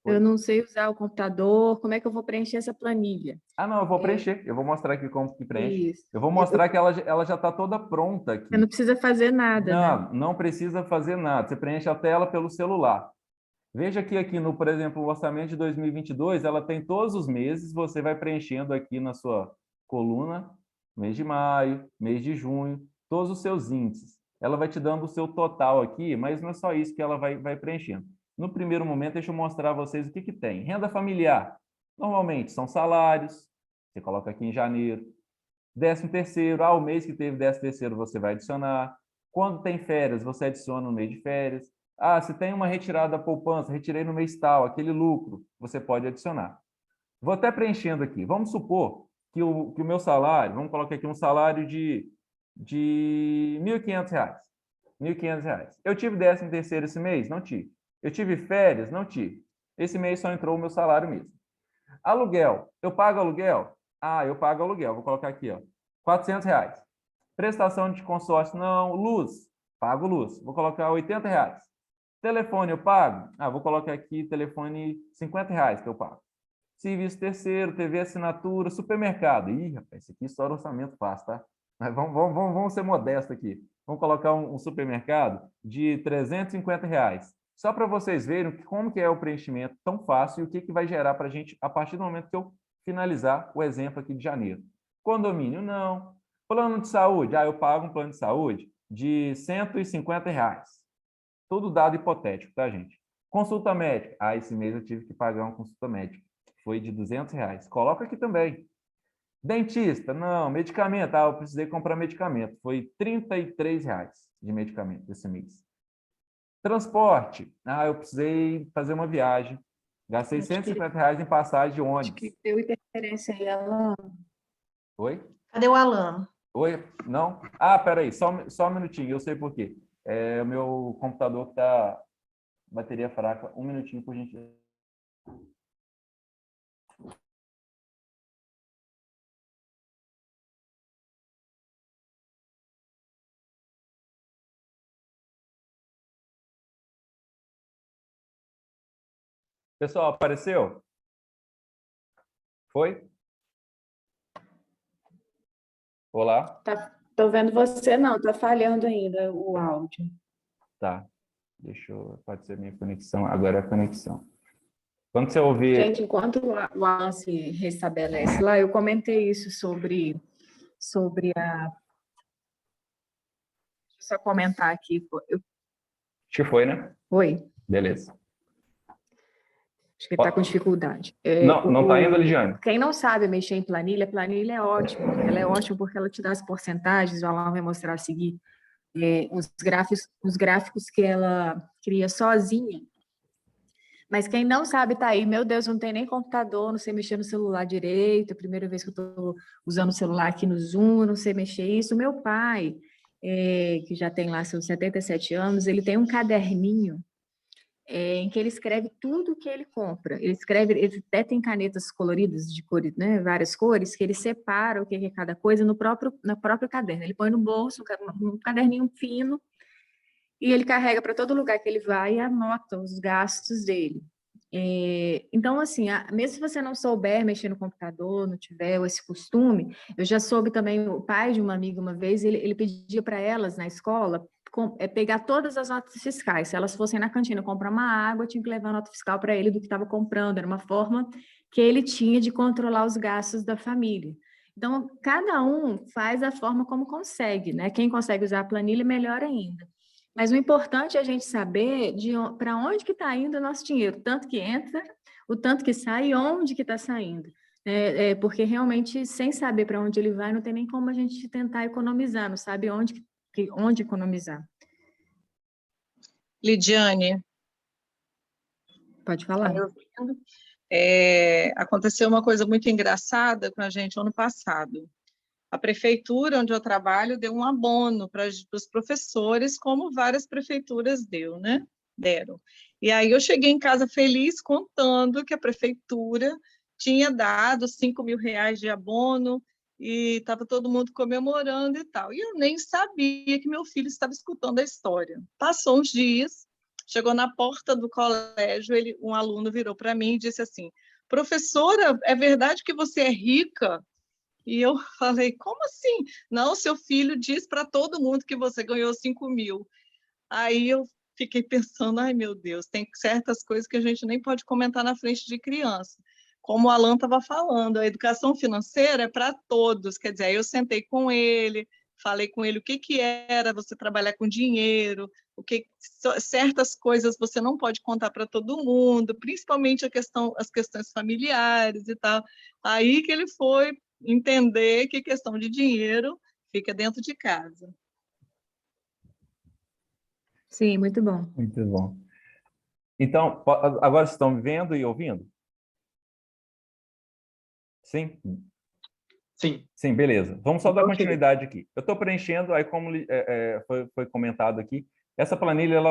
eu não sei usar o computador, como é que eu vou preencher essa planilha? Não, eu vou preencher. Eu vou mostrar aqui como que preenche. Isso. Eu vou mostrar que ela já está toda pronta aqui. Você não precisa fazer nada, né? Não precisa fazer nada. Você preenche a tela pelo celular. Veja que aqui, por exemplo, o orçamento de 2022, ela tem todos os meses, você vai preenchendo aqui na sua coluna, mês de maio, mês de junho, todos os seus índices. Ela vai te dando o seu total aqui, mas não é só isso que ela vai preenchendo. No primeiro momento, deixa eu mostrar a vocês o que tem. Renda familiar. Normalmente, são salários. Você coloca aqui em janeiro. 13º. O mês que teve 13º, você vai adicionar. Quando tem férias, você adiciona no mês de férias. Se tem uma retirada da poupança, retirei no mês tal, aquele lucro, você pode adicionar. Vou até preenchendo aqui. Vamos supor que o meu salário, vamos colocar aqui um salário de R$ 1.500. R$ 1.500. Eu tive 13º esse mês? Não tive. Eu tive férias? Não tive. Esse mês só entrou o meu salário mesmo. Aluguel. Eu pago aluguel? Eu pago aluguel. Vou colocar aqui, ó, R$ 400. Prestação de consórcio? Não. Luz? Pago luz. Vou colocar R$ 80. Telefone eu pago? Vou colocar aqui telefone R$ 50 que eu pago. Serviço terceiro, TV assinatura, supermercado. Rapaz, isso aqui só era orçamento fácil, tá? Mas vamos ser modestos aqui. Vamos colocar um supermercado de R$ 350. Só para vocês verem como que é o preenchimento tão fácil e o que vai gerar para a gente a partir do momento que eu finalizar o exemplo aqui de janeiro. Condomínio, não. Plano de saúde? Eu pago um plano de saúde de R$ 150. Tudo dado hipotético, tá, gente? Consulta médica. Esse mês eu tive que pagar uma consulta médica. Foi de R$ 200. Coloca aqui também. Dentista, não. Medicamento, eu precisei comprar medicamento. Foi R$ 33 de medicamento esse mês. Transporte, eu precisei fazer uma viagem. Gastei R$ 150 em passagem de ônibus. Acho que deu interferência aí, Alan. Oi? Cadê o Alan? Oi? Não? Peraí, só um minutinho, eu sei por quê. O meu computador que está bateria fraca. Um minutinho, por gentileza. Pessoal, apareceu? Foi? Olá? Tô vendo você, não, tá falhando ainda o áudio. Tá. Pode ser minha conexão. Agora é a conexão. Quando você ouvir... Gente, enquanto o Alan se restabelece lá, eu comentei isso sobre a... Deixa eu só comentar aqui. Acho que foi, né? Oi, Beleza. acho que ele está com dificuldade. Não está indo, Lidiane? Quem não sabe mexer em planilha, a planilha é ótima. Ela é ótima porque ela te dá as porcentagens, o Alan vai mostrar a seguir, os gráficos que ela cria sozinha. Mas quem não sabe tá aí, meu Deus, não tem nem computador, não sei mexer no celular direito, é a primeira vez que eu estou usando o celular aqui no Zoom, eu não sei mexer isso. Meu pai, que já tem lá seus 77 anos, ele tem um caderninho em que ele escreve tudo que ele compra. Ele até tem canetas coloridas de cores, né, várias cores, que ele separa o que é cada coisa no próprio caderno. Ele põe no bolso, um caderninho fino, e ele carrega para todo lugar que ele vai e anota os gastos dele. Então, assim, mesmo se você não souber mexer no computador, não tiver esse costume, eu já soube também, o pai de uma amiga uma vez, ele pedia para elas na escola pegar todas as notas fiscais. Se elas fossem na cantina comprar uma água, tinha que levar a nota fiscal para ele do que estava comprando. Era uma forma que ele tinha de controlar os gastos da família. Então, cada um faz a forma como consegue, né? Quem consegue usar a planilha, melhor ainda. Mas o importante é a gente saber para onde que está indo o nosso dinheiro, tanto que entra, o tanto que sai e onde que está saindo. Porque realmente, sem saber para onde ele vai, não tem nem como a gente tentar economizar, não sabe onde economizar. Lidiane, Pode tá falar. me ouvindo? Aconteceu uma coisa muito engraçada com a gente ano passado. A prefeitura onde eu trabalho deu um abono para os professores, como várias prefeituras deram. E aí eu cheguei em casa feliz contando que a prefeitura tinha dado 5 mil reais de abono e estava todo mundo comemorando e tal. E eu nem sabia que meu filho estava escutando a história. Passou uns dias, chegou na porta do colégio, um aluno virou para mim e disse assim: professora, é verdade que você é rica? E eu falei, como assim? Não, seu filho diz para todo mundo que você ganhou 5 mil. Aí eu fiquei pensando, ai meu Deus, tem certas coisas que a gente nem pode comentar na frente de criança. Como o Alan estava falando, a educação financeira é para todos. Quer dizer, aí eu sentei com ele, falei com ele o que era você trabalhar com dinheiro, certas coisas você não pode contar para todo mundo, principalmente as questões familiares e tal. Aí que ele foi entender que questão de dinheiro fica dentro de casa. Sim, muito bom. Muito bom. Então, agora vocês estão me vendo e ouvindo? Sim? Sim. Sim, beleza. Vamos só dar Ok. continuidade aqui. Eu estou preenchendo, aí como foi comentado aqui, essa planilha ela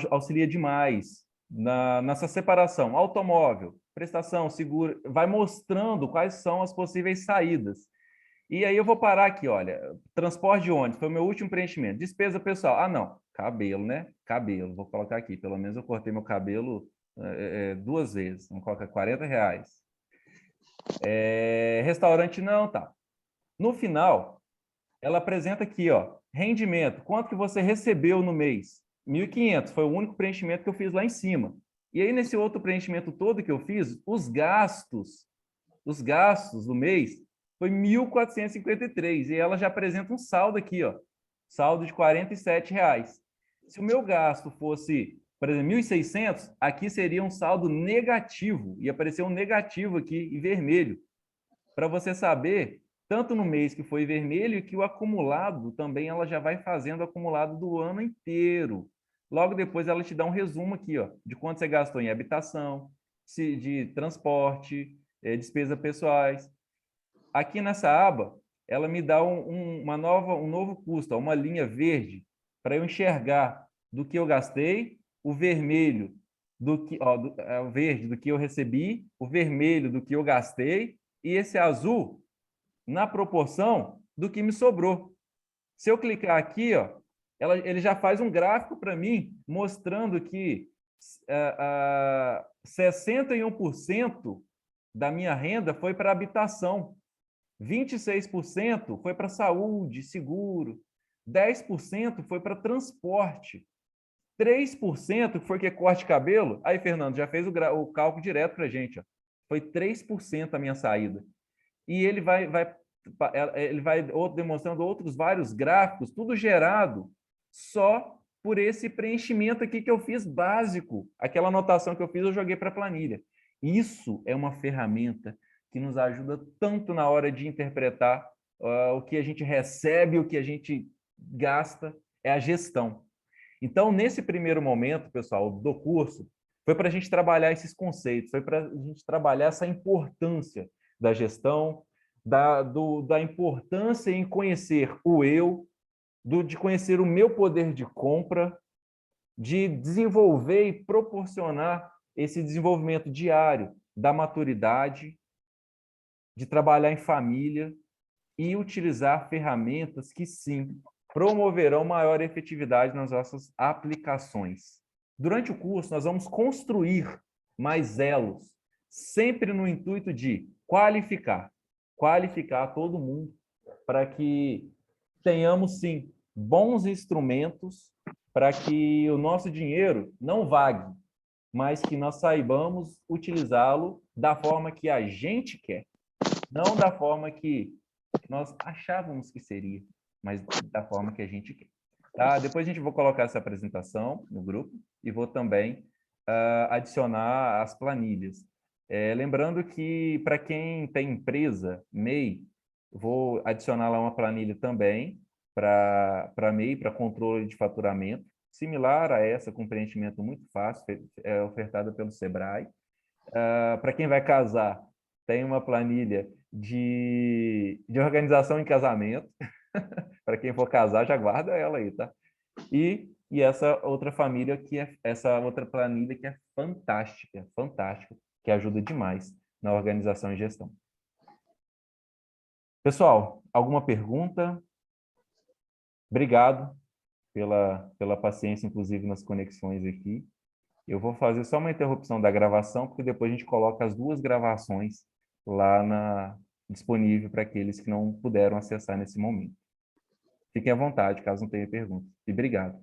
auxilia demais nessa separação. Automóvel, prestação, seguro, vai mostrando quais são as possíveis saídas. E aí eu vou parar aqui, olha, transporte de ônibus, foi o meu último preenchimento. Despesa pessoal, não, cabelo, né? Cabelo, vou colocar aqui, pelo menos eu cortei meu cabelo 2 vezes, vamos colocar R$ 40. Restaurante não, tá. No final, ela apresenta aqui, ó, rendimento, quanto que você recebeu no mês? 1.500, foi o único preenchimento que eu fiz lá em cima. E aí, nesse outro preenchimento todo que eu fiz, os gastos do mês foi 1.453, e ela já apresenta um saldo aqui, ó, saldo de R$ 47. Se o meu gasto fosse, por exemplo, 1.600, aqui seria um saldo negativo, e apareceu um negativo aqui em vermelho, para você saber, tanto no mês que foi vermelho, que o acumulado também ela já vai fazendo o acumulado do ano inteiro. Logo depois ela te dá um resumo aqui, ó, de quanto você gastou em habitação, de transporte, despesas pessoais. Aqui nessa aba, ela me dá um novo custo, ó, uma linha verde, para eu enxergar do que eu gastei, o vermelho o verde do que eu recebi, o vermelho do que eu gastei, e esse azul na proporção do que me sobrou. Se eu clicar aqui, ó, ele já faz um gráfico para mim, mostrando que 61% da minha renda foi para habitação, 26% foi para saúde, seguro, 10% foi para transporte, 3% foi que é corte de cabelo. Aí, Fernando, já fez o cálculo direto para a gente. Ó. Foi 3% a minha saída. E ele vai demonstrando outros vários gráficos, tudo gerado só por esse preenchimento aqui que eu fiz básico. Aquela anotação que eu fiz, eu joguei para a planilha. Isso é uma ferramenta que nos ajuda tanto na hora de interpretar o que a gente recebe, o que a gente gasta, é a gestão. Então, nesse primeiro momento, pessoal, do curso, foi para a gente trabalhar esses conceitos, foi para a gente trabalhar essa importância da gestão, da importância em conhecer o eu, de conhecer o meu poder de compra, de desenvolver e proporcionar esse desenvolvimento diário da maturidade, de trabalhar em família e utilizar ferramentas que, sim, promoverão maior efetividade nas nossas aplicações. Durante o curso, nós vamos construir mais elos, sempre no intuito de qualificar todo mundo para que tenhamos, sim, bons instrumentos para que o nosso dinheiro não vague, mas que nós saibamos utilizá-lo da forma que a gente quer, não da forma que nós achávamos que seria, mas da forma que a gente quer. Tá? Depois a gente vai colocar essa apresentação no grupo e vou também adicionar as planilhas. Lembrando que, para quem tem empresa, MEI, vou adicionar lá uma planilha também para MEI, para controle de faturamento, similar a essa, com preenchimento muito fácil, ofertada pelo Sebrae. Para quem vai casar, tem uma planilha de organização em casamento. Para quem for casar, já guarda ela aí, tá? E essa outra essa outra planilha que é fantástica, que ajuda demais na organização e gestão. Pessoal, alguma pergunta? Obrigado pela paciência, inclusive, nas conexões aqui. Eu vou fazer só uma interrupção da gravação, porque depois a gente coloca as duas gravações lá disponível para aqueles que não puderam acessar nesse momento. Fiquem à vontade, caso não tenha perguntas. E obrigado.